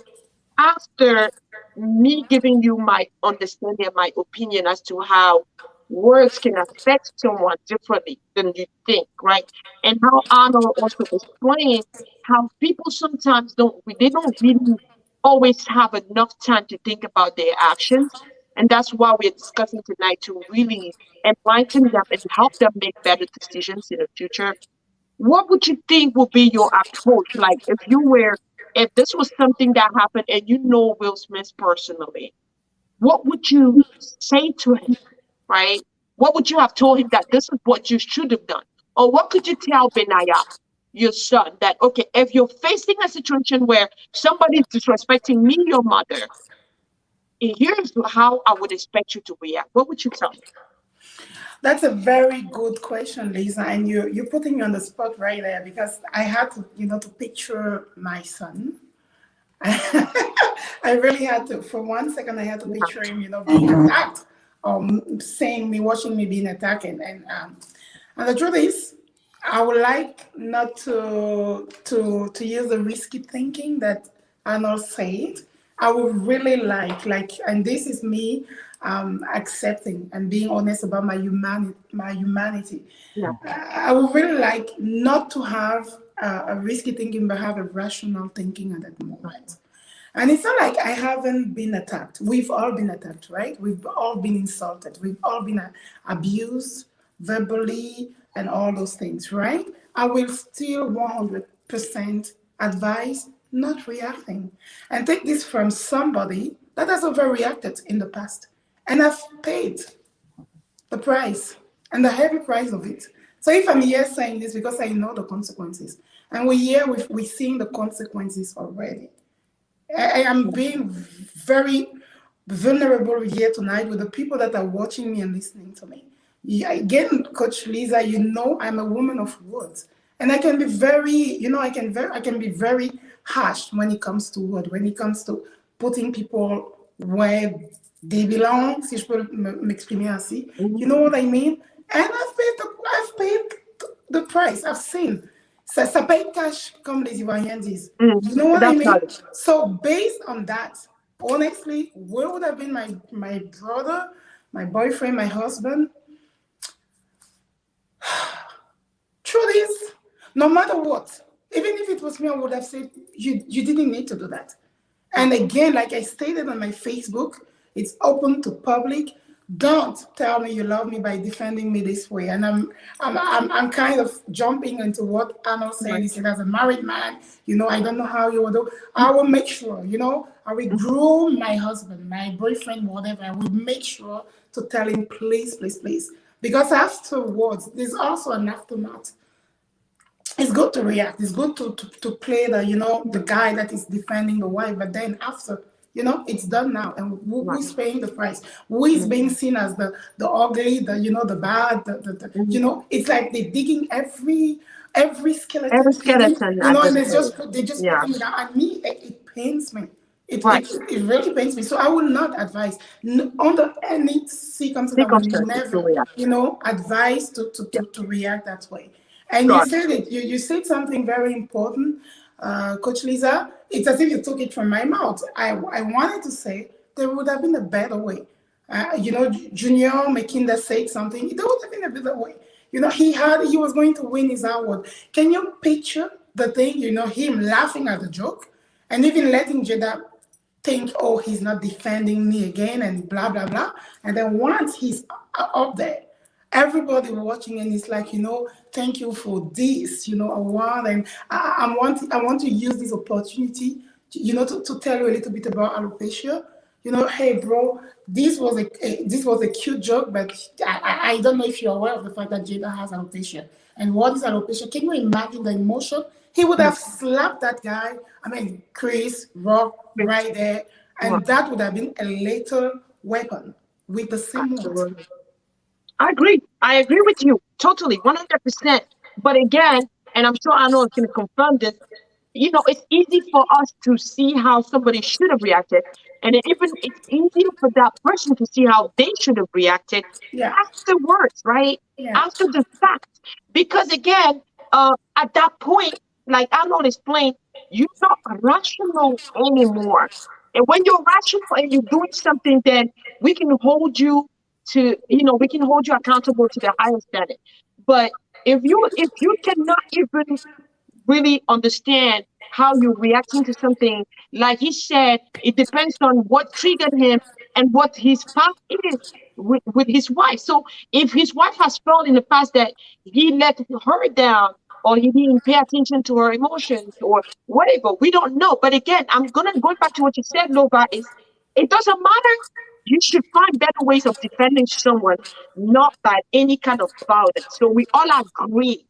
after me giving you my understanding and my opinion as to how words can affect someone differently than you think, right? And how Arnold also explained how people sometimes they don't really always have enough time to think about their actions. And that's why we're discussing tonight to really enlighten them and help them make better decisions in the future. What would you think would be your approach? Like if this was something that happened and you know Will Smith personally, what would you say to him, right? What would you have told him that this is what you should have done? Or what could you tell Benaya, your son, that, okay, if you're facing a situation where somebody is disrespecting me, your mother, here's how I would expect you to react. What would you tell him? That's a very good question, Lisa, and you're putting me on the spot right there because I had to, to picture my son. I really had to. For 1 second, I had to picture him, being attacked, saying me, watching me being attacked, and the truth is, I would like not to use the risky thinking that Arnold said. I would really and this is me accepting and being honest about my humanity. Yeah. I would really like not to have a risky thinking, but have a rational thinking at that moment. And it's not like I haven't been attacked. We've all been attacked, right? We've all been insulted. We've all been abused verbally and all those things, right? I will still 100% advise not reacting. And take this from somebody that has overreacted in the past. And I've paid the price and the heavy price of it. So if I'm here saying this because I know the consequences, and we're here we're seeing the consequences already. I am being very vulnerable here tonight with the people that are watching me and listening to me. Again, Coach Lisa, I'm a woman of words, and I can be very, I can be very harsh when it comes to word, when it comes to putting people where they belong, si je peux m'exprimer ainsi. You know what I mean? And I've paid the price. I've seen. Ça paye cash, comme les Ivoiriens disent. You know what I mean? So based on that, honestly, where would have been my brother, my boyfriend, my husband? Truth is, no matter what, even if it was me, I would have said, you didn't need to do that. And again, like I stated on my Facebook, it's open to public. Don't tell me you love me by defending me this way. And I'm kind of jumping into what Arnold said. He said, as a married man, I don't know how you will do. I will make sure, I will groom my husband, my boyfriend, whatever. I will make sure to tell him, please, please, please. Because afterwards, there's also an aftermath. It's good to react. It's good to play the guy that is defending the wife. But then after, it's done now. And who's paying the price? Who is being seen as the ugly, the bad, it's like they're digging every skeleton. Every skeleton. And they just put me down. And me, it pains me. It really pains me. So I will not advise under any circumstance. I will never, advise to react that way. And you said it. You said something very important, Coach Lisa. It's as if you took it from my mouth. I wanted to say there would have been a better way. Junior Makinda said something. There would have been a better way. He was going to win his award. Can you picture the thing? Him laughing at the joke, and even letting Jada think, oh, he's not defending me again, and blah blah blah. And then once he's up there, everybody watching and it's like, thank you for this, award. And I want to use this opportunity to tell you a little bit about alopecia. Hey, bro, this was a cute joke, but I don't know if you're aware of the fact that Jada has alopecia. And what is alopecia? Can you imagine the emotion? He would have slapped that guy. I mean, Chris Rock right there, and that would have been a lethal weapon with the same words. Absolutely. I agree. I agree with you totally, 100%. But again, and I'm sure Arnold can confirm this, it's easy for us to see how somebody should have reacted. And even it's easier for that person to see how they should have reacted Yeah, afterwards, right? yeah, After the fact. Because again, at that point, like Arnold explained, you're not rational anymore. And when you're rational and you're doing something, then we can hold you we can hold you accountable to the highest standard. But if you cannot even really understand how you're reacting to something. Like he said, it depends on what triggered him and what his past is with his wife. So if his wife has felt in the past that he let her down or he didn't pay attention to her emotions or whatever, we don't know. But again, I'm gonna go back to what you said, Lova, is it doesn't matter. You should find better ways of defending someone, not by any kind of violence. So we all agree,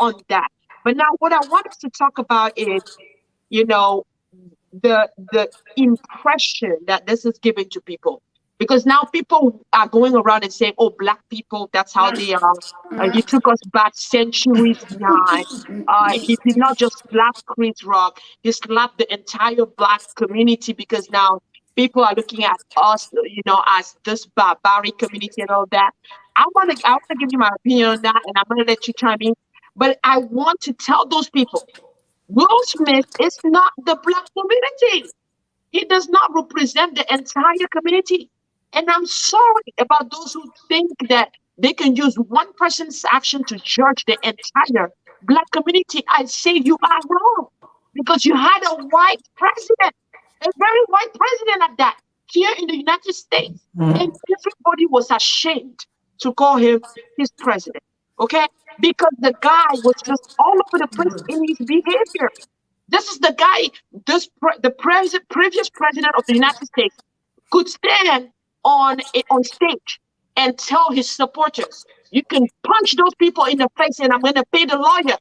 on that. But now what I want us to talk about is, you know, the impression that this is giving to people. Because now people are going around and saying, oh, black people, that's how they are. He took us back centuries behind. He did not just slap Chris Rock, he slapped the entire black community because now people are looking at us, as this barbaric community and all that. I want to give you my opinion on that, and I'm gonna let you chime in. But I want to tell those people, Will Smith is not the black community. He does not represent the entire community. And I'm sorry about those who think that they can use one person's action to judge the entire black community. I say you are wrong because you had a white president, a very white president at that, here in the United States. And everybody was ashamed to call him his president. Okay? Because the guy was just all over the place in his behavior. This is the guy, the previous president of the United States could stand on stage and tell his supporters, you can punch those people in the face and I'm going to pay the lawyer.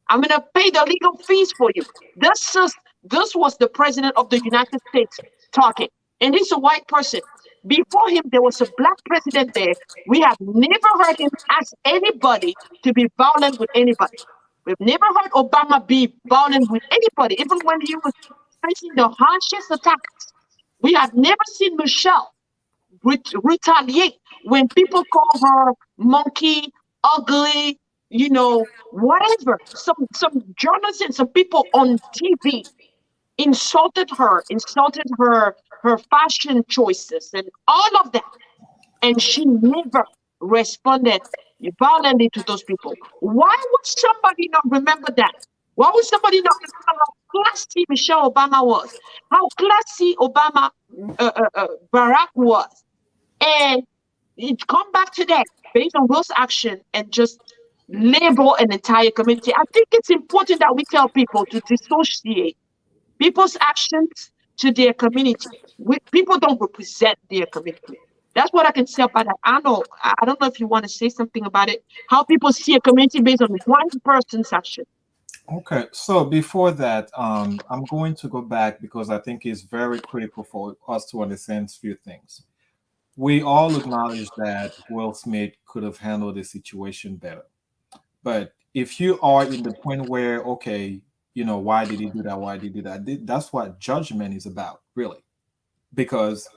I'm going to pay the legal fees for you. This was the president of the United States talking. And he's a white person. Before him, there was a black president there. We have never heard him ask anybody to be violent with anybody. We've never heard Obama be violent with anybody, even when he was facing the harshest attacks. We have never seen Michelle retaliate when people call her monkey, ugly, whatever. Some journalists and some people on TV insulted her fashion choices and all of that. And she never responded violently to those people. Why would somebody not remember that? Why would somebody not remember how classy Michelle Obama was? How classy Barack was? And it come back to that based on Will's action and just label an entire community. I think it's important that we tell people to dissociate people's actions to their community. People don't represent their community. That's what I can say about that. I don't know if you want to say something about it. How people see a community based on one person's action. Okay, so before that, I'm going to go back because I think it's very critical for us to understand a few things. We all acknowledge that Will Smith could have handled the situation better. But if you are in the point where, okay, why did he do that? Why did he do that? That's what judgment is about, really. Because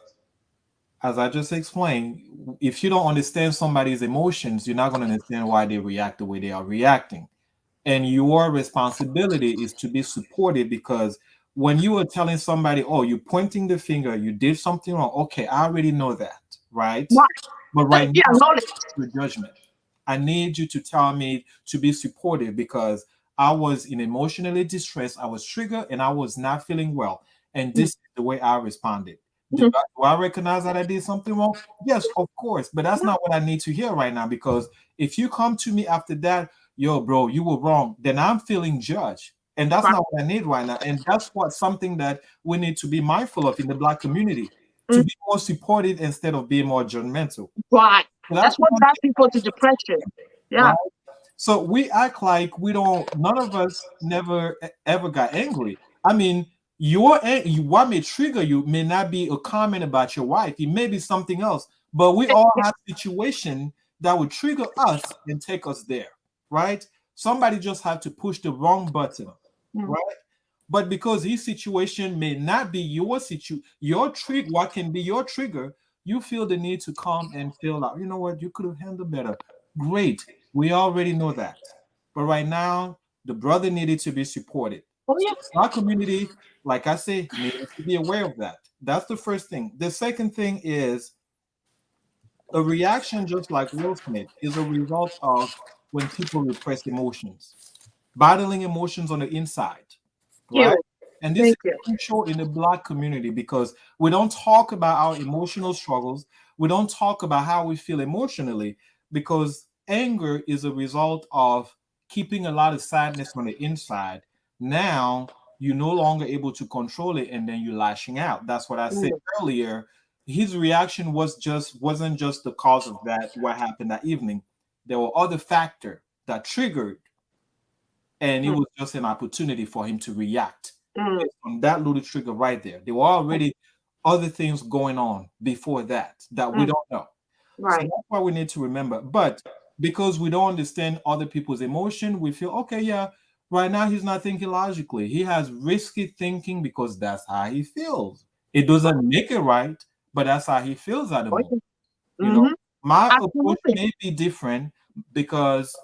as I just explained, if you don't understand somebody's emotions, you're not going to understand why they react the way they are reacting. And your responsibility is to be supported because when you are telling somebody, oh, you're pointing the finger, you did something wrong. Okay, I already know that, right? Why? But right Yeah, now, knowledge. your judgment. I need you to tell me to be supportive because I was in emotionally distressed. I was triggered and I was not feeling well. And this is the way I responded. Do I recognize that I did something wrong? Yes, of course. But that's not what I need to hear right now because if you come to me after that, yo, bro, you were wrong, then I'm feeling judged. And that's not what I need right now. And that's what something that we need to be mindful of in the Black community, to be more supportive instead of being more judgmental. Right. So That's what drives people to depression. Yeah. right? So we act like we don't, none of us never ever got angry. I mean, what may trigger you may not be a comment about your wife. It may be something else, but we all have situation that would trigger us and take us there, right? Somebody just had to push the wrong button, right? But because his situation may not be your trigger, what can be your trigger, you feel the need to come and feel like, you know what, you could have handled better. Great. We already know that. But right now, the brother needed to be supported. Oh, yeah. Our community, like I say, needs to be aware of that. That's the first thing. The second thing is a reaction, just like Will Smith, is a result of when people repress emotions, battling emotions on the inside, right? And this is crucial in the Black community because we don't talk about our emotional struggles. We don't talk about how we feel emotionally because anger is a result of keeping a lot of sadness on the inside. Now you're no longer able to control it, and then you're lashing out. That's what I said earlier. His reaction wasn't just the cause of that, what happened that evening. There were other factors that triggered, and it was just an opportunity for him to react based on that little trigger right there. There were already other things going on before that we don't know. Right. So that's why we need to remember. But because we don't understand other people's emotion, we feel, okay, yeah, right now he's not thinking logically. He has risky thinking because that's how he feels. It doesn't make it right, but that's how he feels at the moment. You know, my approach may be different because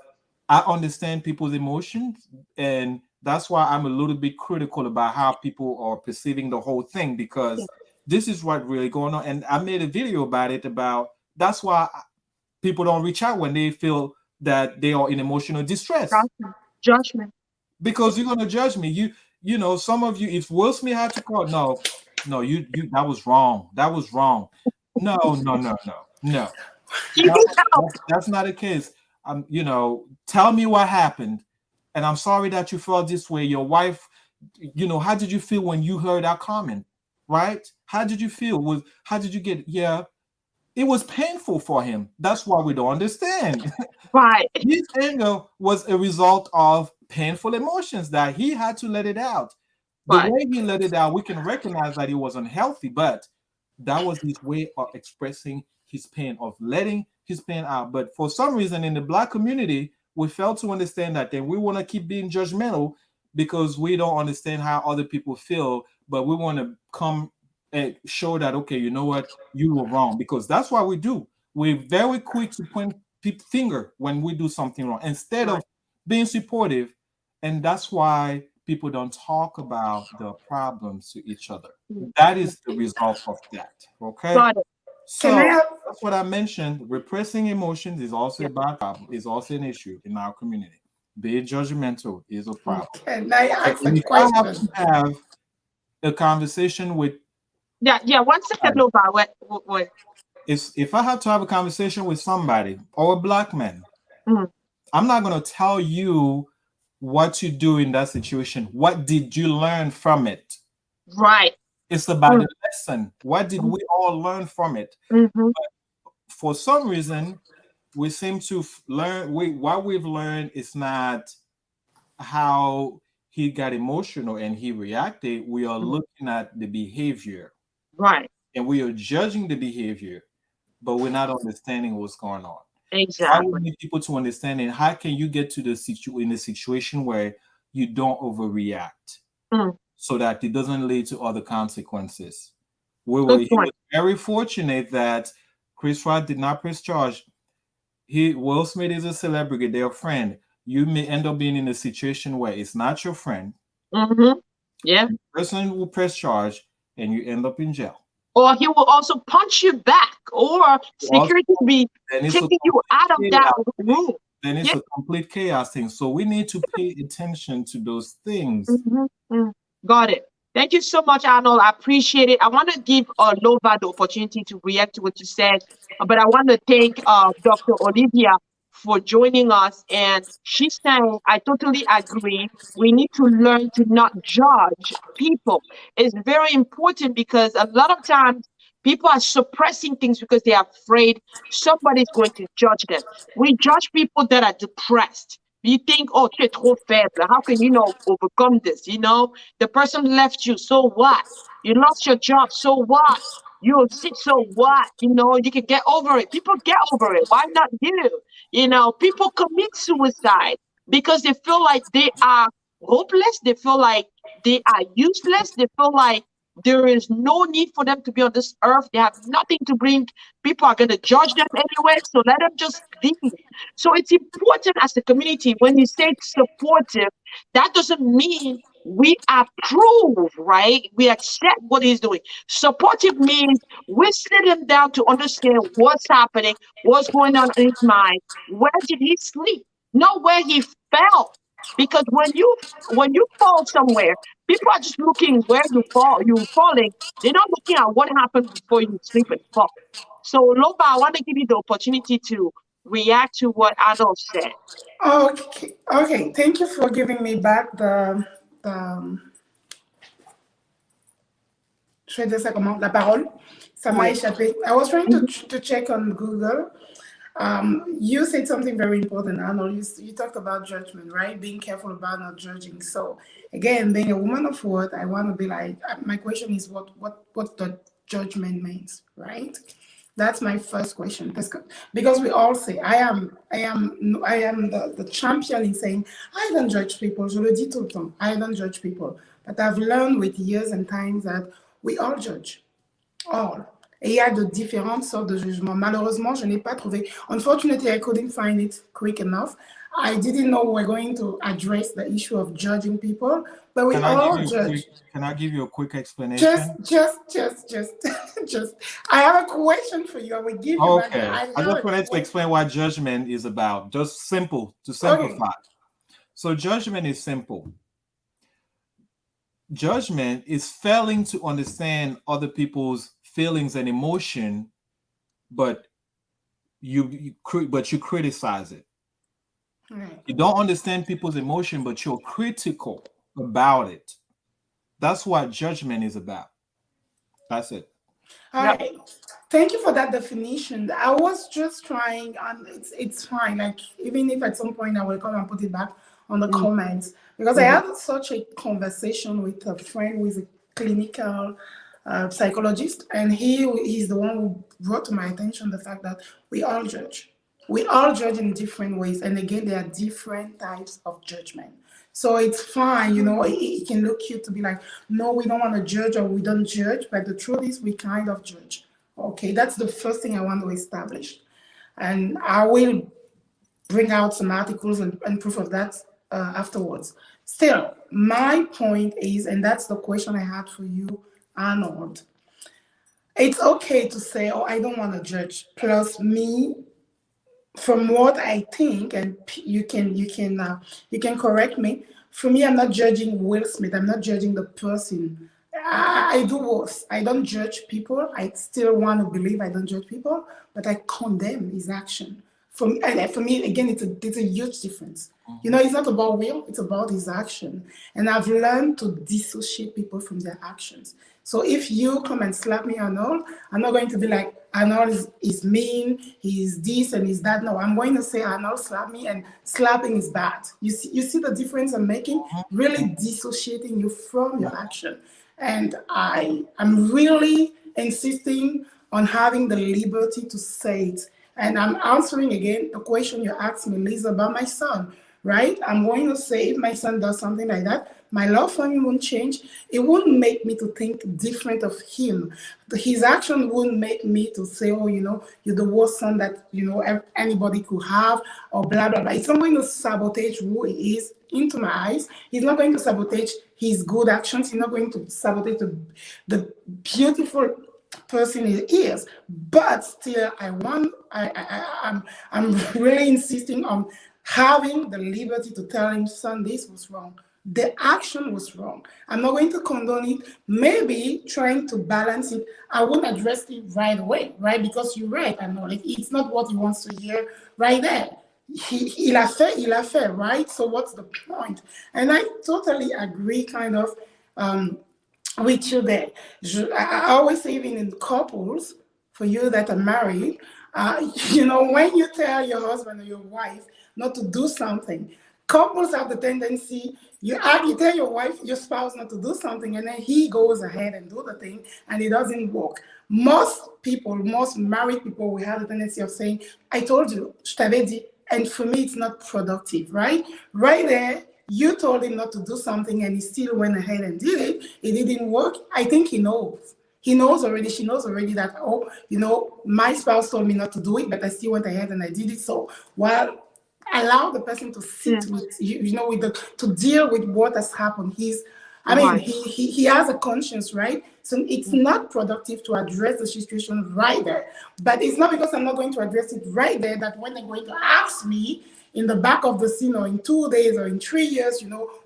I understand people's emotions, and that's why I'm a little bit critical about how people are perceiving the whole thing, because this is what really going on. And I made a video about it, about that's why people don't reach out when they feel that they are in emotional distress. Judgment. Because you're gonna judge me. You know, some of you, if Will Smith had to call, no, you that was wrong. That was wrong. No. That's not the case. You know, tell me what happened. And I'm sorry that you felt this way. Your wife, you know, how did you feel when you heard that comment? Right? How did you feel? How did you get? Yeah, it was painful for him. That's why we don't understand. Right. His anger was a result of painful emotions that he had to let it out. The way he let it out, we can recognize that it was unhealthy, but that was his way of expressing his pain, of letting his pain out. But for some reason in the Black community, we fail to understand that. Then we want to keep being judgmental because we don't understand how other people feel, but we want to come and show that, okay, you know what, you were wrong, because that's what we do. We're very quick to point finger when we do something wrong instead of being supportive. And that's why people don't talk about the problems to each other. That is the result of that. Okay. So that's what I mentioned. Repressing emotions is also a bad problem, is also an issue in our community. Being judgmental is a problem. Can I ask a If question? I have to have a conversation with 1 second, Nova. Wait. If I have to have a conversation with somebody or a Black man, I'm not going to tell you what to do in that situation. What did you learn from it? Right. It's about the lesson. What did we all learn from it? But for some reason, we seem to learn. What we've learned is not how he got emotional and he reacted. We are looking at the behavior. Right. And we are judging the behavior, but we're not understanding what's going on. Exactly. I would need people to understand it. How can you get to in a situation where you don't overreact so that it doesn't lead to other consequences? He was very fortunate that Chris Rock did not press charge. Will Smith is a celebrity, they're a friend. You may end up being in a situation where it's not your friend. Yeah. The person will press charge and you end up in jail. Or he will also punch you back, or security will be taking you out of that room. Then it's a complete chaos thing. So we need to pay attention to those things. Got it. Thank you so much, Arnold. I appreciate it. I want to give Lova the opportunity to react to what you said, but I want to thank Dr. Olivia for joining us. And she's saying, I totally agree. We need to learn to not judge people. It's very important because a lot of times people are suppressing things because they are afraid somebody's going to judge them. We judge people that are depressed. You think, oh, tu es trop faible. How can you know overcome this? You know, the person left you. So what? You lost your job. So what? You're sick. So what? You know, you can get over it. People get over it. Why not you? You know, people commit suicide because they feel like they are hopeless. They feel like they are useless. They feel like there is no need for them to be on this earth. They have nothing to bring. People are going to judge them anyway. So let them just be. So it's important as a community when you say supportive, that doesn't mean we approve, right? We accept what he's doing. Supportive means we sit him down to understand what's happening, what's going on in his mind, where did he sleep, not where he fell. Because when you fall somewhere, people are just looking where you're falling. They're not looking at what happened before you sleep and fall. So Loba, I want to give you the opportunity to react to what Adolf said. Okay, okay. Thank you for giving me back the je vais dire ça comment, la parole. Ça m'a Oui. échappé. I was trying to check on Google. You said something very important, Arnold. You talked about judgment, right? Being careful about not judging. So, again, being a woman of word, I want to be like, my question is what the judgment means, right? That's my first question. Because we all say, I am the champion in saying, I don't judge people. Je le dis tout le temps. I don't judge people. But I've learned with years and times that we all judge. All. Et il y a de différentes sortes de jugements. Malheureusement, je n'ai pas trouvé. Unfortunately, I couldn't find it quick enough. I didn't know we were going to address the issue of judging people, but we all judge. Can I give you a quick explanation? Just. I have a question for you. I will give you. Okay. I just wanted to explain what judgment is about. Just simple, to simplify. Okay. So judgment is simple. Judgment is failing to understand other people's feelings and emotion, but you criticize it. Right. You don't understand people's emotion, but you're critical about it. That's what judgment is about. That's it. All right. Thank you for that definition. I was just trying, and it's fine. Like, even if at some point I will come and put it back on the comments, because I had such a conversation with a friend who is a clinical psychologist, and he's the one who brought to my attention the fact that we all judge. We all judge in different ways. And again, there are different types of judgment. So it's fine, you know, it can look cute to be like, no, we don't want to judge or we don't judge. But the truth is we kind of judge. Okay, that's the first thing I want to establish. And I will bring out some articles and proof of that afterwards. Still, my point is, and that's the question I had for you, Arnold. It's okay to say, oh, I don't want to judge. Plus me, from what I think, and you can correct me. For me, I'm not judging Will Smith. I'm not judging the person. I do worse. I don't judge people. I still want to believe I don't judge people, but I condemn his action. For me, again, it's a huge difference. You know, it's not about Will, it's about his action. And I've learned to dissociate people from their actions. So if you come and slap me, Arnold, I'm not going to be like, Arnold is mean, he's this and he's that. No, I'm going to say, Arnold slapped me, and slapping is bad. You see the difference I'm making? Really dissociating you from your action. And I'm really insisting on having the liberty to say it. And I'm answering again the question you asked me, Lisa, about my son, right? I'm going to say if my son does something like that, my love for him won't change. It wouldn't make me to think different of him. His action wouldn't make me to say, oh, you know, you're the worst son that, you know, anybody could have, or blah, blah, blah. It's not going to sabotage who he is into my eyes. He's not going to sabotage his good actions. He's not going to sabotage the beautiful person he is. But still, I'm really insisting on having the liberty to tell him, son, this was wrong. The action was wrong. I'm not going to condone it. Maybe trying to balance it. I won't address it right away, right? Because you're right. I know it's not what he wants to hear right there. il a fait, right? So what's the point? And I totally agree, kind of, with you there. I always say, even in couples, for you that are married, when you tell your husband or your wife not to do something, couples have the tendency, you tell your wife, your spouse not to do something, and then he goes ahead and do the thing, and it doesn't work. Most people, most married people, we have the tendency of saying, I told you, je t'avais dit, and for me, it's not productive, right? Right there, you told him not to do something and he still went ahead and did it. It didn't work. I think he knows. He knows already, she knows already that, oh, my spouse told me not to do it, but I still went ahead and I did it. So while allow the person to sit with with to deal with what has happened. Right. He has a conscience, right? So it's not productive to address the situation right there. But it's not because I'm not going to address it right there that when they're going to ask me in the back of the scene, or in 2 days or in 3 years,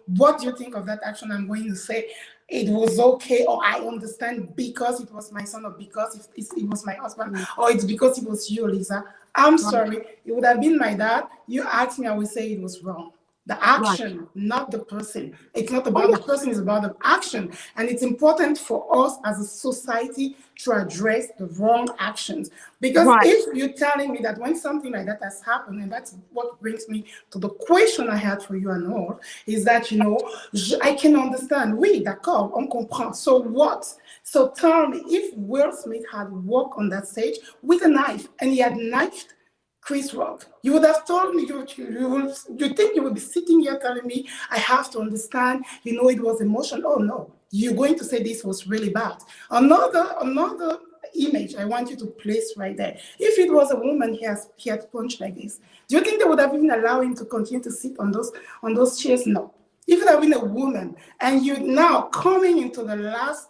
what do you think of that action? I'm going to say it was okay, or I understand because it was my son, or because it was my husband, or it's because it was you, Lisa. I'm sorry. It would have been my dad. You asked me, I would say it was wrong. The Right. action, not the person. It's not Oh about the yeah. person, it's about the action. And it's important for us as a society to address the wrong actions. Because Right. if you're telling me that when something like that has happened, and that's what brings me to the question I had for you and all, is that, I can understand. Oui, d'accord, on comprend. So what? So tell me, if Will Smith had walked on that stage with a knife and he had knifed Chris Rock, you would have told me, you think you would be sitting here telling me, I have to understand, it was emotion. Oh no, you're going to say this was really bad. Another image I want you to place right there. If it was a woman he had punched like this, do you think they would have even allowed him to continue to sit on those chairs? No. If it had been a woman, and you now coming into the last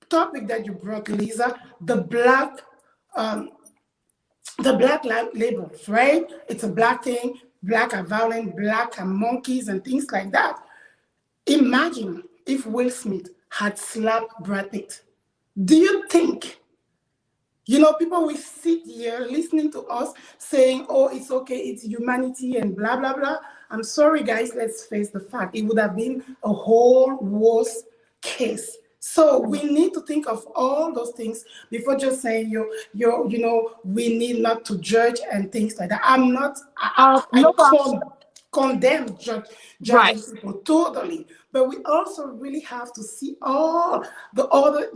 topic that you brought, Lisa, um, the black labels, right? It's a black thing. Black are violent, black are monkeys, and things like that. Imagine if Will Smith had slapped Brad Pitt. Do you think, people will sit here listening to us saying, oh, it's okay, it's humanity and blah, blah, blah. I'm sorry, guys, let's face the fact. It would have been a whole worse case. So we need to think of all those things before just saying, we need not to judge and things like that. I'm not, I Nova. condemn Right. judging people totally, but we also really have to see all the other,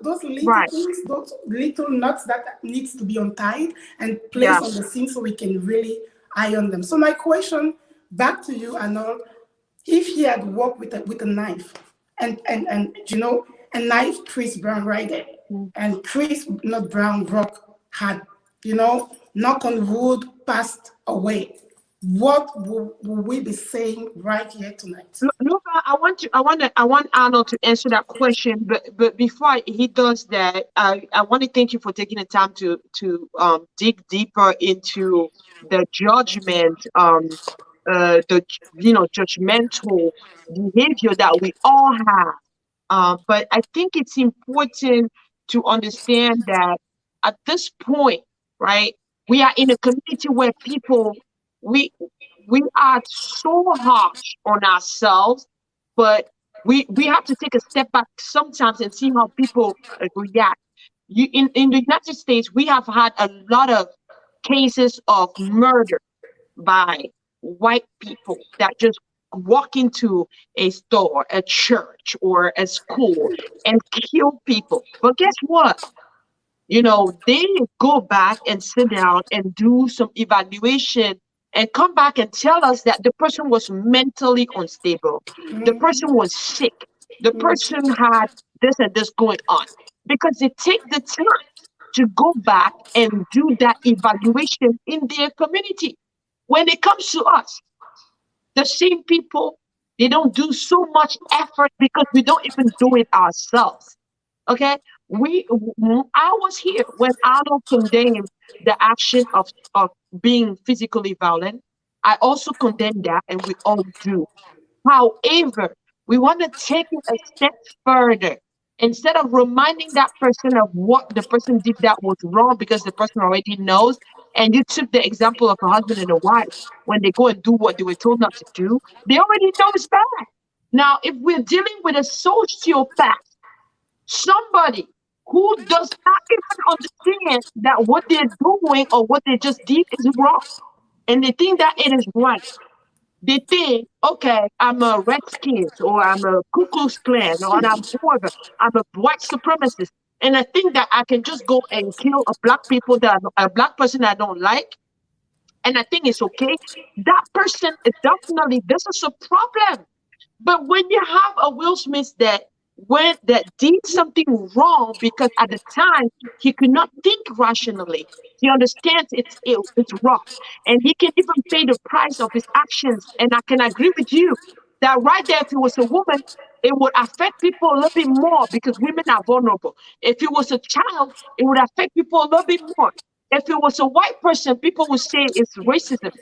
those little Right. things, those little knots that needs to be untied and placed Yeah. on the scene so we can really iron them. So my question back to you, Arnold, if he had walked with a knife and knife Chris Brown right there, Mm. and Chris, not Brown, Rock had, knock on wood, passed away, what will we be saying right here tonight? Nova, I want Arnold to answer that question, but before he does that, I want to thank you for taking the time to dig deeper into the judgment, the judgmental behavior that we all have. But I think it's important to understand that at this point, right, we are in a community where we we are so harsh on ourselves, but we have to take a step back sometimes and see how people react. In the United States, we have had a lot of cases of murder by white people that just walk into a store, a church, or a school and kill people. But guess what? They go back and sit down and do some evaluation and come back and tell us that the person was mentally unstable, the person was sick, the person had this and this going on, because they take the time to go back and do that evaluation in their community. When it comes to us, the same people, they don't do so much effort because we don't even do it ourselves. Okay, I was here when Arnold condemned the action of being physically violent. I also condemn that, and we all do. However, we want to take it a step further. Instead of reminding that person of what the person did that was wrong because the person already knows, And you took the example of a husband and a wife when they go and do what they were told not to do, they already know it's bad. Now, if we're dealing with a sociopath, somebody who does not even understand that what they're doing or what they just did is wrong, and they think that it is right. They think, okay, I'm a Redskins or I'm a Ku Klux Klan or I'm whoever. I'm a white supremacist. And I think that I can just go and kill a black people a black person that I don't like. And I think it's okay. That person is definitely, this is a problem. But when you have a Will Smith that did something wrong because at the time he could not think rationally, he understands it's wrong, and he can even pay the price of his actions. And I can agree with you that right there, if it was a woman, it would affect people a little bit more because women are vulnerable. If it was a child, it would affect people a little bit more. If it was a white person, people would say it's racism.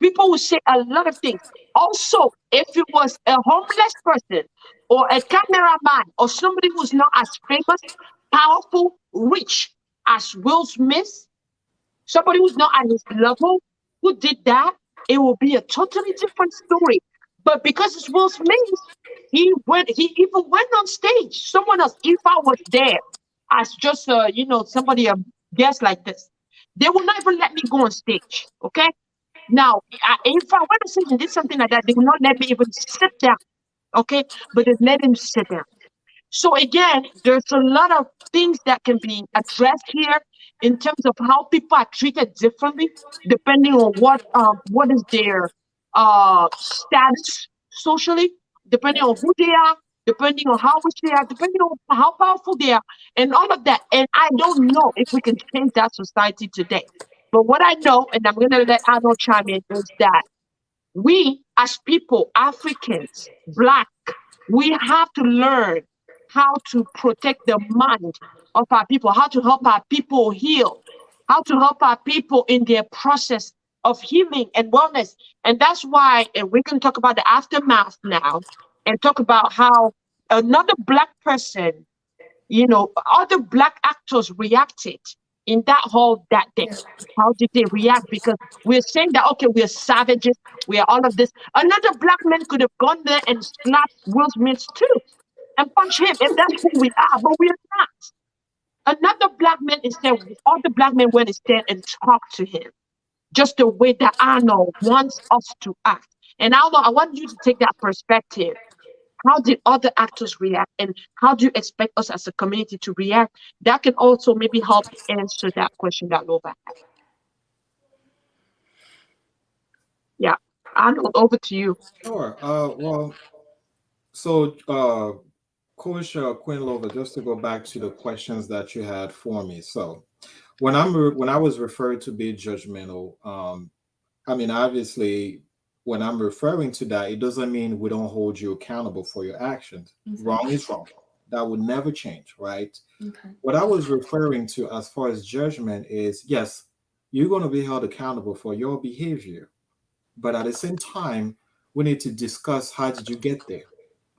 People would say a lot of things. Also, if it was a homeless person or a cameraman or somebody who's not as famous, powerful, rich as Will Smith, somebody who's not at his level, who did that, it will be a totally different story. But because it's Will Smith, he even went on stage. Someone else, if I was there as just somebody a guest like this, they will not even let me go on stage. Okay. Now, if I went to stage and did something like that, they will not let me even sit down. Okay, but they let him sit down. So again, there's a lot of things that can be addressed here in terms of how people are treated differently depending on what is their status socially, depending on who they are, depending on how rich they are, depending on how powerful they are, and all of that. And I don't know if we can change that society today. But what I know, and I'm gonna let Arnold chime in, is that we as people, Africans, Black, we have to learn how to protect the mind of our people, how to help our people heal, how to help our people in their process of healing and wellness. And that's why, and we can talk about the aftermath now and talk about how another Black person, other Black actors reacted in that hall that day. Yeah. How did they react? Because we're saying that, okay, we're savages, we are all of this. Another Black man could have gone there and slapped Will Smith too and punch him if that's who we are, but we are not. Another Black man instead, all the Black men went instead and talked to him just the way that Arnold wants us to act. And Arnold, I want you to take that perspective. How did other actors react, and how do you expect us as a community to react? That can also maybe help answer that question that Lova had. Yeah, Arnold, over to you. Sure. Well, so Coach Quinn Lover, just to go back to the questions that you had for me. So when I was referred to be judgmental, I mean, obviously, when I'm referring to that, it doesn't mean we don't hold you accountable for your actions. Wrong is wrong. That would never change, right? Okay. What I was referring to as far as judgment is, yes, you're going to be held accountable for your behavior, but at the same time, we need to discuss how did you get there,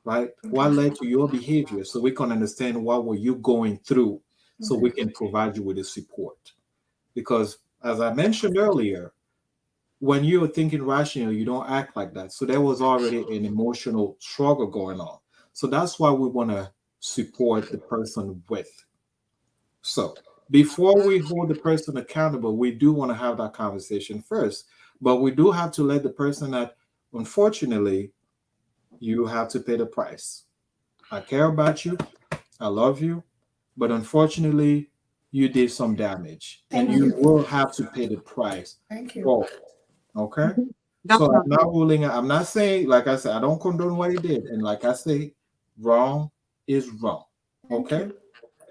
right? What Okay. led to your behavior so we can understand what were you going through so we Okay. can provide you with the support. Because as I mentioned earlier, when you're thinking rationally, you don't act like that. So there was already an emotional struggle going on. So that's why we want to support the person with. So before we hold the person accountable, we do want to have that conversation first. But we do have to let the person that, unfortunately, you have to pay the price. I care about you. I love you. But unfortunately, you did some damage and Thank you you. will have to pay the price Thank you. for it. Okay. Mhm. So I'm Definitely. not ruling out, I'm not saying, like I said, I don't condone what he did. And like I say, wrong is wrong. Thank Okay. you.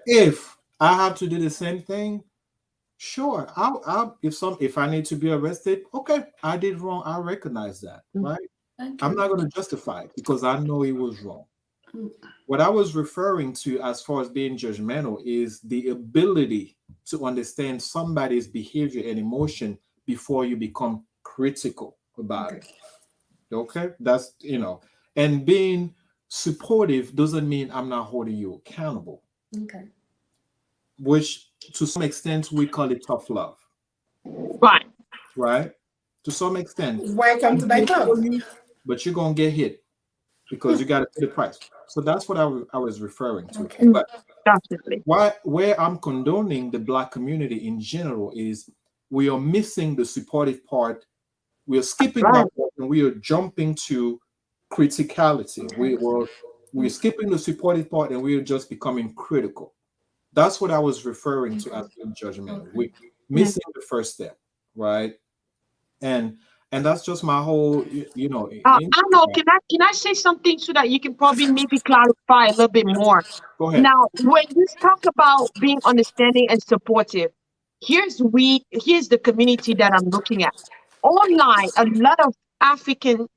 If I have to do the same thing, sure. If I need to be arrested, okay, I did wrong. I recognize that, Mm. right? Thank I'm you. not going to justify it because I know it was wrong. Mm. What I was referring to as far as being judgmental is the ability to understand somebody's behavior and emotion before you become critical about Okay. it. Okay, and being supportive doesn't mean I'm not holding you accountable, Okay. which to some extent we call it tough love. Right. right? To some extent, Welcome to my club. but you're gonna get hit because you got to pay the price. So that's what I was referring to. Okay. But Definitely. where I'm condoning the Black community in general is we are missing the supportive part. We are skipping Right. that part and we are jumping to criticality. We're skipping the supportive part and we are just becoming critical. That's what I was referring to as being judgmental. Okay. We missing the first step, right? And that's just my whole, Arnold, can I say something so that you can probably maybe clarify a little bit more? go ahead. Now, when you talk about being understanding and supportive, here's the community that I'm looking at. Online, a lot of African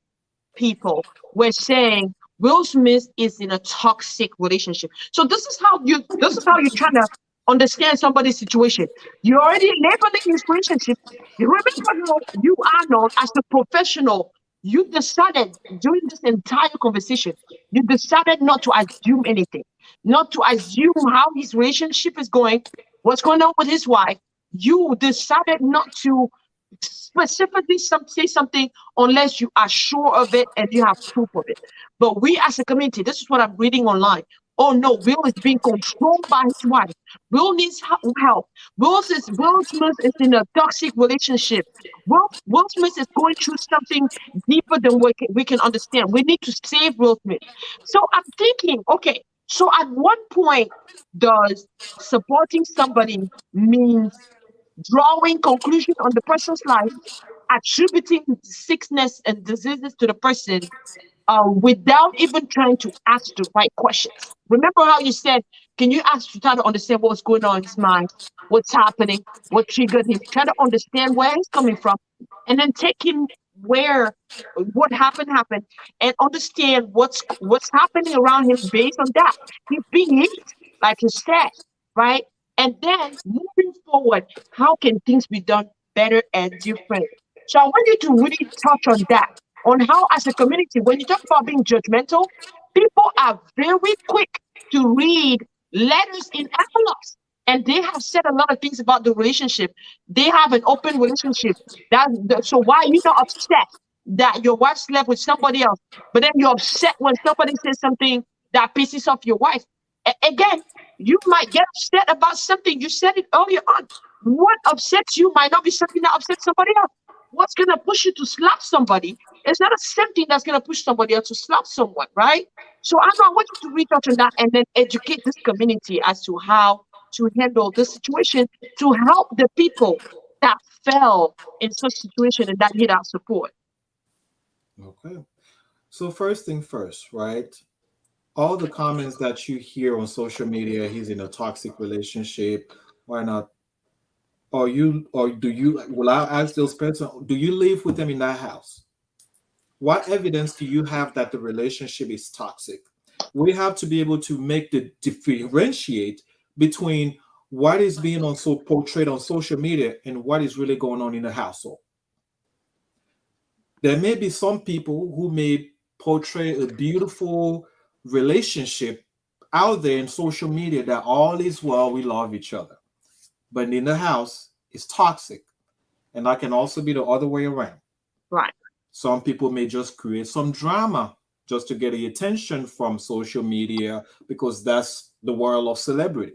people were saying Will Smith is in a toxic relationship. So this is how you're trying to understand somebody's situation. You're already labeling his relationship. You remember how you, Arnold, as a professional, you decided during this entire conversation, you decided not to assume anything, not to assume how his relationship is going, what's going on with his wife. You decided not to specifically say something unless you are sure of it and you have proof of it. But we as a community, this is what I'm reading online. Oh no, Will is being controlled by his wife. Will needs help. Will Smith is in a toxic relationship. Will Smith is going through something deeper than we can understand. We need to save Will Smith. So I'm thinking, okay, so at what point does supporting somebody means drawing conclusion on the person's life, attributing sickness and diseases to the person without even trying to ask the right questions. Remember how you said, can you ask to try to understand what's going on in his mind, what's happening, what triggered him, try to understand where he's coming from, and then take him where what happened, and understand what's happening around him based on that. He's being hit, like you said, right? And then moving forward, how can things be done better and different? So I want you to really touch on that, on how, as a community, when you talk about being judgmental, people are very quick to read letters in envelopes. And they have said a lot of things about the relationship. They have an open relationship. So why are you not upset that your wife slept with somebody else? But then you're upset when somebody says something that pisses off your wife. Again, you might get upset about something. You said it earlier on. What upsets you might not be something that upsets somebody else. What's going to push you to slap somebody is not the same thing that's going to push somebody else to slap someone, right? So I want you to retouch on that and then educate this community as to how to handle this situation to help the people that fell in such situation and that need our support. Okay. So first thing first, right? All the comments that you hear on social media, he's in a toxic relationship, why not? Or do you, will I ask those person, do you live with them in that house? What evidence do you have that the relationship is toxic? We have to be able to make the differentiate between what is being also portrayed on social media and what is really going on in the household. There may be some people who may portray a beautiful relationship out there in social media that all is well, we love each other. But in the house, it's toxic. And that can also be the other way around. Right. Some people may just create some drama just to get the attention from social media because that's the world of celebrity.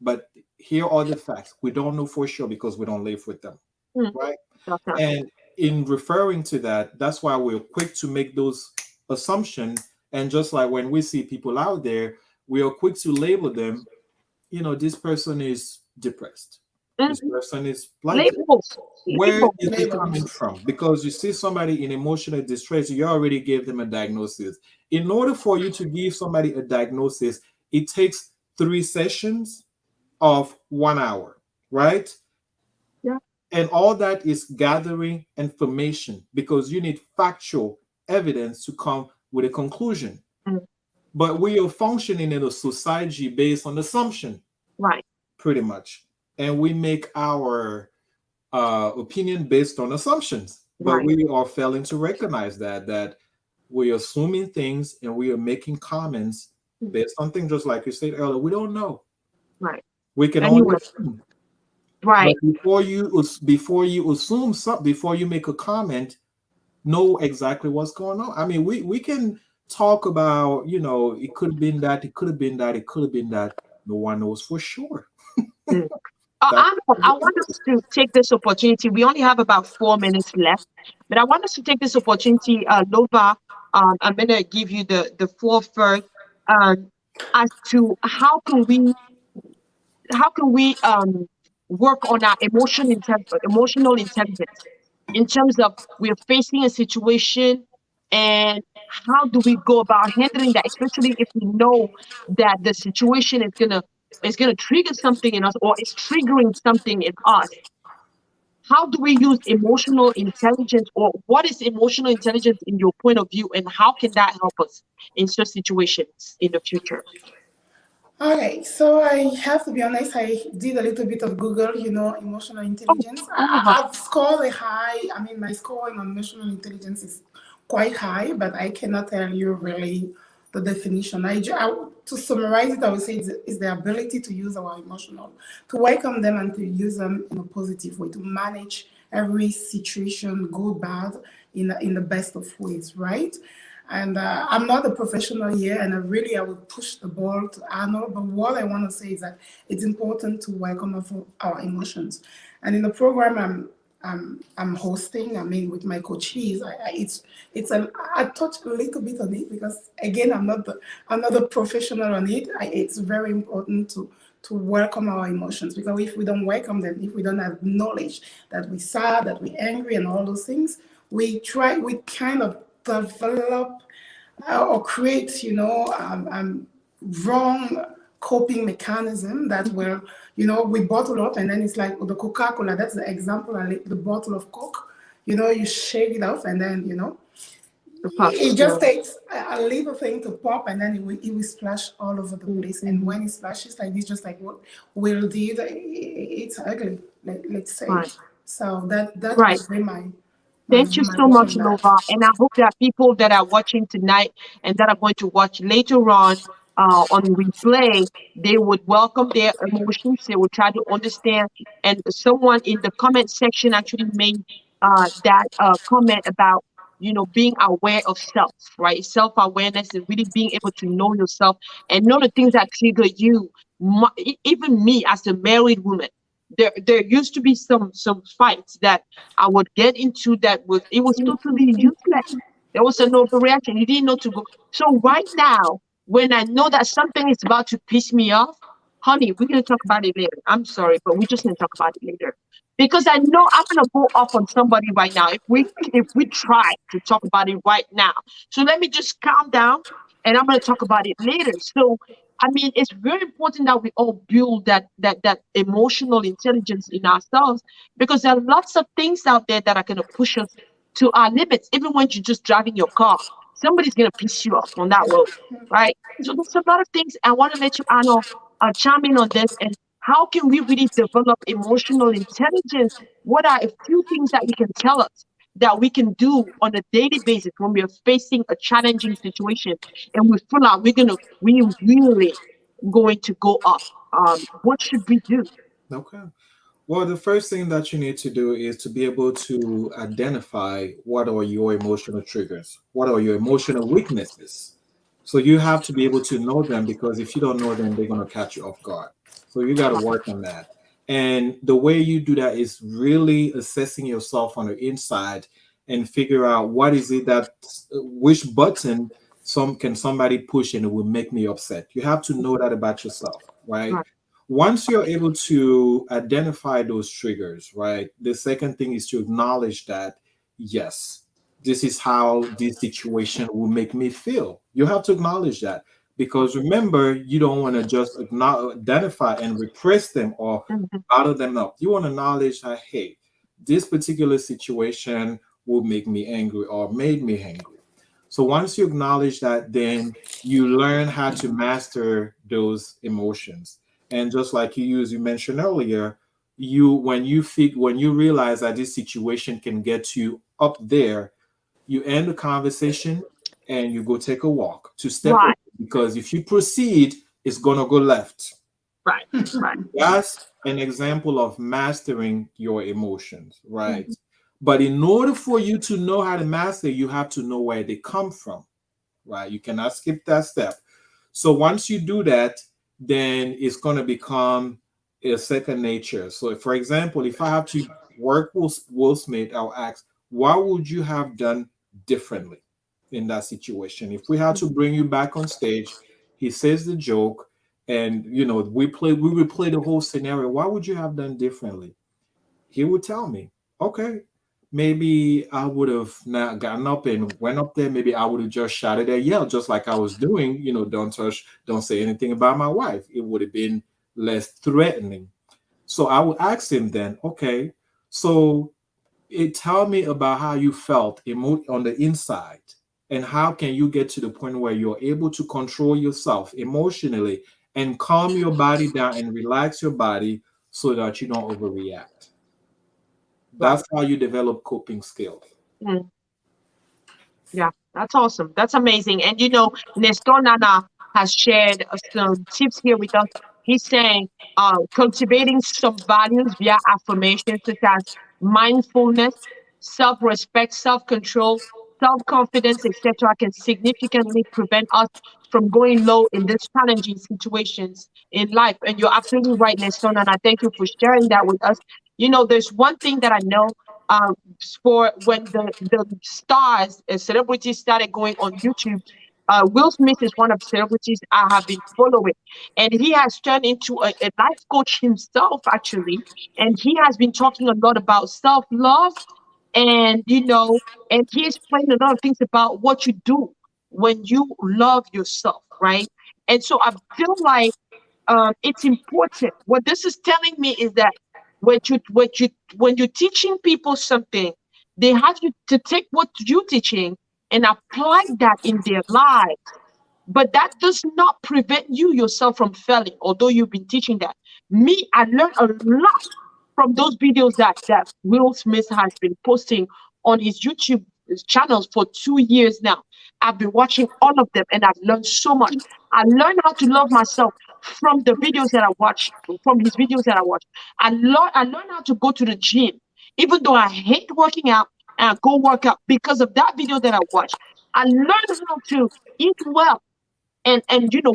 But here are the facts. We don't know for sure because we don't live with them. Mm, Right? okay. And in referring to that, that's why we're quick to make those assumptions. And just like when we see people out there, we are quick to label them, this person is depressed. This Mhm. person is like, Labels. where Labels. is it coming Labels. from? Because you see somebody in emotional distress, you already gave them a diagnosis. In order for you to give somebody a diagnosis, it takes 3 sessions of 1 hour, right? Yeah. And all that is gathering information because you need factual evidence to come with a conclusion. Mm, But we are functioning in a society based on assumption, right. pretty much. And we make our opinion based on assumptions. But Right. we are failing to recognize that we're assuming things and we are making comments Mm, based on things just like you said earlier. We don't know. right. We can only Anyway. assume. Right. But before you assume something, before you make a comment, know exactly what's going on. I mean, we can talk about, it could have been that, it could have been that, it could have been that. No one knows for sure. Mm. That's I want us to take this opportunity. We only have about 4 minutes left, but I want us to take this opportunity. Nova, I'm going to give you the floor first, um, as to how can we work on our emotional intelligence in terms of we're facing a situation, and how do we go about handling that, especially if we know that the situation is gonna trigger something in us, or it's triggering something in us. How do we use emotional intelligence, or what is emotional intelligence in your point of view, and how can that help us in such situations in the future? Okay, so I have to be honest, I did a little bit of Google, emotional Oh, intelligence. all of us. I've scored a high, I mean, my score in emotional intelligence is quite high, but I cannot tell you really the definition. To summarize it, I would say it's the ability to use our emotional, to welcome them and to use them in a positive way, to manage every situation, good, bad, in the best of ways, right? And I'm not a professional here, and I would push the ball to Arnold. But what I want to say is that it's important to welcome our emotions. And in the program I'm hosting, I mean, with my coaches, I touched a little bit on it because again, I'm not a professional on it. It's very important to welcome our emotions, because if we don't welcome them, if we don't have knowledge that we're sad, that we're angry, and all those things, we kind of develop or create, wrong coping mechanism that will, we bottle up, and then it's like the Coca-Cola. That's the example. The bottle of Coke. You shake it off, and then The puffs, it yeah. just takes a little thing to pop, and then it will splash all over the place. And Mm-hmm. when it splashes like this, just like what Will did, it's ugly. Let's say. Right. So that Right. would be Thank you my so word much, on that. Nova. And I hope that people that are watching tonight and that are going to watch later on replay, they would welcome their emotions. They would try to understand. And someone in the comment section actually made that comment about, being aware of self, right? Self-awareness and really being able to know yourself and know the things that trigger you. Even me as a married woman, there used to be some fights that I would get into that was totally useless. There was an overreaction. You didn't know to go. So right now, when I know that something is about to piss me off, honey, we're gonna talk about it later. I'm sorry, but we're just gonna talk about it later. Because I know I'm gonna go off on somebody right now if we try to talk about it right now. So let me just calm down, and I'm gonna talk about it later. So I mean, it's very important that we all build that emotional intelligence in ourselves, because there are lots of things out there that are going to push us to our limits. Even when you're just driving your car, somebody's going to piss you off on that road, right? So there's a lot of things. I want to let you, Arno, chime in on this. And how can we really develop emotional intelligence? What are a few things that you can tell us that we can do on a daily basis when we are facing a challenging situation and we feel like we really going to go up? What should we do? okay. Well, the first thing that you need to do is to be able to identify what are your emotional triggers, what are your emotional weaknesses. So you have to be able to know them, because if you don't know them, they're going to catch you off guard. So you got to work on that. And the way you do that is really assessing yourself on the inside and figure out what is it that, which button somebody push and it will make me upset. You have to know that about yourself, right? Right, Once you're able to identify those triggers, right, the second thing is to acknowledge that, yes, this is how this situation will make me feel. You have to acknowledge that, because remember, you don't want to just identify and repress them or mhm, bottle them up. You want to acknowledge that, hey, this particular situation will make me angry or made me angry. So once you acknowledge that, then you learn how to master those emotions. And just like you mentioned earlier, when you realize that this situation can get you up there, you end the conversation and you go take a walk to step away, right, because if you proceed, it's gonna go left. right, right. Yes, an example of mastering your emotions, right? Mhm. But in order for you to know how to master, you have to know where they come from, right? You cannot skip that step. So once you do that, then it's going to become a second nature. So, for example, if I have to work with Will Smith, I'll ask, what would you have done differently in that situation? If we had to bring you back on stage, he says the joke, and we would play the whole scenario. What would you have done differently? He would tell me, okay, maybe I would have not gotten up and went up there. Maybe I would have just shouted and yelled, just like I was doing, don't touch, don't say anything about my wife. It would have been less threatening. So I would ask him then, okay, so tell me about how you felt on the inside, and how can you get to the point where you're able to control yourself emotionally and calm your body down and relax your body so that you don't overreact. Right. That's how you develop coping skills. Mm. Yeah, that's awesome. That's amazing. And Nestor Nana has shared some tips here with us. He's saying cultivating some values via affirmation, such as mindfulness, self-respect, self-control, self-confidence, etc., can significantly prevent us from going low in these challenging situations in life. And you're absolutely right, Nestor Nana. Thank you for sharing that with us. There's one thing that I know. For when the stars and celebrities started going on YouTube. Will Smith is one of the celebrities I have been following, and he has turned into a life coach himself, actually. And he has been talking a lot about self love, and and he explained a lot of things about what you do when you love yourself, right? And so I feel like it's important. What this is telling me is that when you're teaching people something, they have you to take what you're teaching and apply that in their lives. But that does not prevent you yourself from failing, although you've been teaching that. Me, I learned a lot from those videos that Will Smith has been posting on his YouTube channels for 2 years now. I've been watching all of them and I've learned so much. I learned how to love myself from the videos that I watch, from his videos that I watch. I learned how to go to the gym, even though I hate working out, and I go work out because of that video that I watched. I learned how to eat well and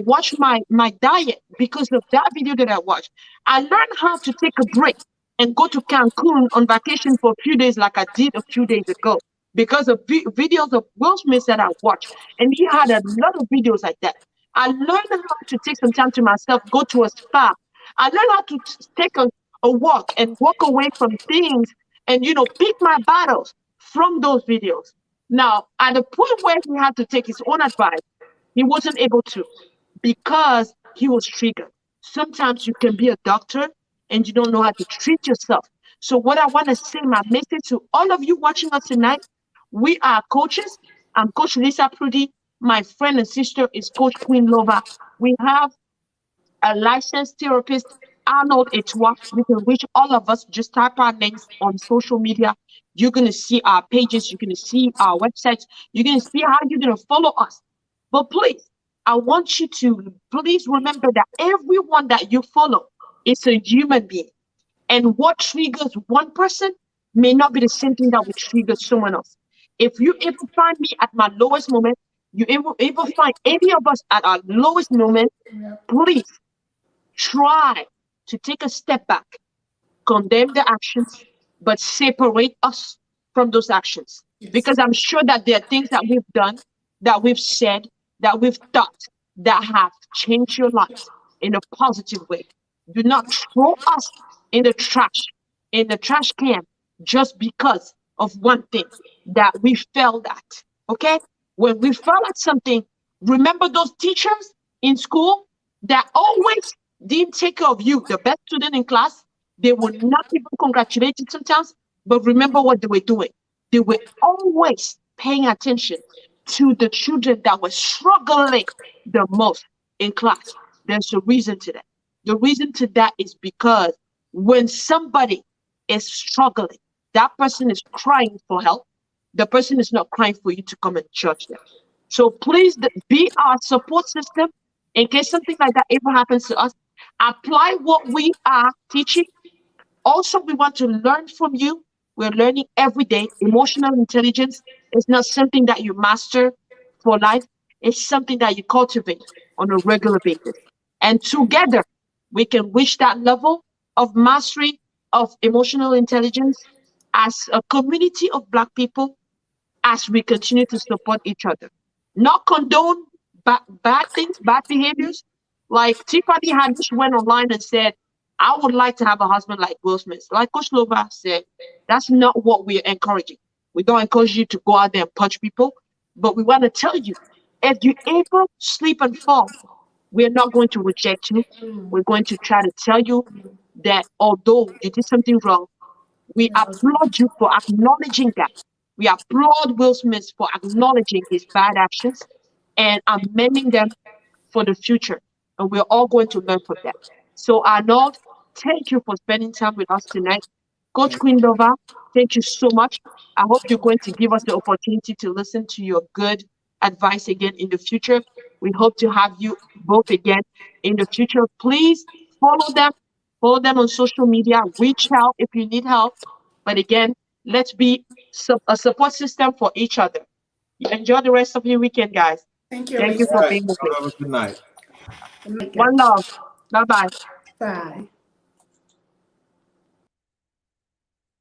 watch my diet because of that video that I watched. I learned how to take a break and go to Cancun on vacation for a few days, like I did a few days ago, because of videos of Will Smith that I watched, and he had a lot of videos like that. I learned how to take some time to myself, go to a spa. I learned how to take a walk and walk away from things, and pick my battles from those videos. Now, at the point where he had to take his own advice, he wasn't able to because he was triggered. Sometimes you can be a doctor and you don't know how to treat yourself. So, what I want to say, my message to all of you watching us tonight, we are coaches. I'm Coach Lisa Prudy. My friend and sister is Coach Queen Lova. We have a licensed therapist, Arnold Etwa. You can reach all of us. Just type our names on social media. You're going to see our pages. You're going to see our websites. You're going to see how you're going to follow us. But please, I want you to please remember that everyone that you follow is a human being. And what triggers one person may not be the same thing that will trigger someone else. If you ever find me at my lowest moment, you ever find any of us at our lowest moment, Yeah. please try to take a step back, condemn the actions, but separate us from those actions. Yes. Because I'm sure that there are things that we've done, that we've said, that we've thought that have changed your lives in a positive way. Do not throw us in the trash, in the trash can, just because of one thing that we failed at. Okay? When we fail at something, remember those teachers in school that always didn't take care of you, the best student in class. They would not even congratulate you sometimes, but remember what they were doing. They were always paying attention to the children that were struggling the most in class. There's a reason to that. The reason to that is because when somebody is struggling, that person is crying for help. The person is not crying for you to come and judge them. So please be our support system in case something like that ever happens to us. Apply what we are teaching. Also, we want to learn from you. We're learning every day. Emotional intelligence is not something that you master for life, it's something that you cultivate on a regular basis. And together, we can reach that level of mastery of emotional intelligence as a community of Black people as we continue to support each other. Not condone bad things, bad behaviors. Like Tiffany Haddish went online and said, I would like to have a husband like Will Smith. Like Coach Lova said, that's not what we're encouraging. We don't encourage you to go out there and punch people, but we want to tell you if you ever slip and fall, we're not going to reject you. We're going to try to tell you that although you did something wrong, we applaud you for acknowledging that. We applaud Will Smith for acknowledging his bad actions and amending them for the future. And we're all going to learn from that. So, Arnold, thank you for spending time with us tonight. Coach Quindova, thank you so much. I hope you're going to give us the opportunity to listen to your good advice again in the future. We hope to have you both again in the future. Please follow them, follow them on social media, reach out if you need help. But again, let's be a support system for each other. You enjoy the rest of your weekend, guys. Thank you, Thank you Lisa. for All right. being with me. Have a good night. Good night, One guys. love. Bye bye. Bye.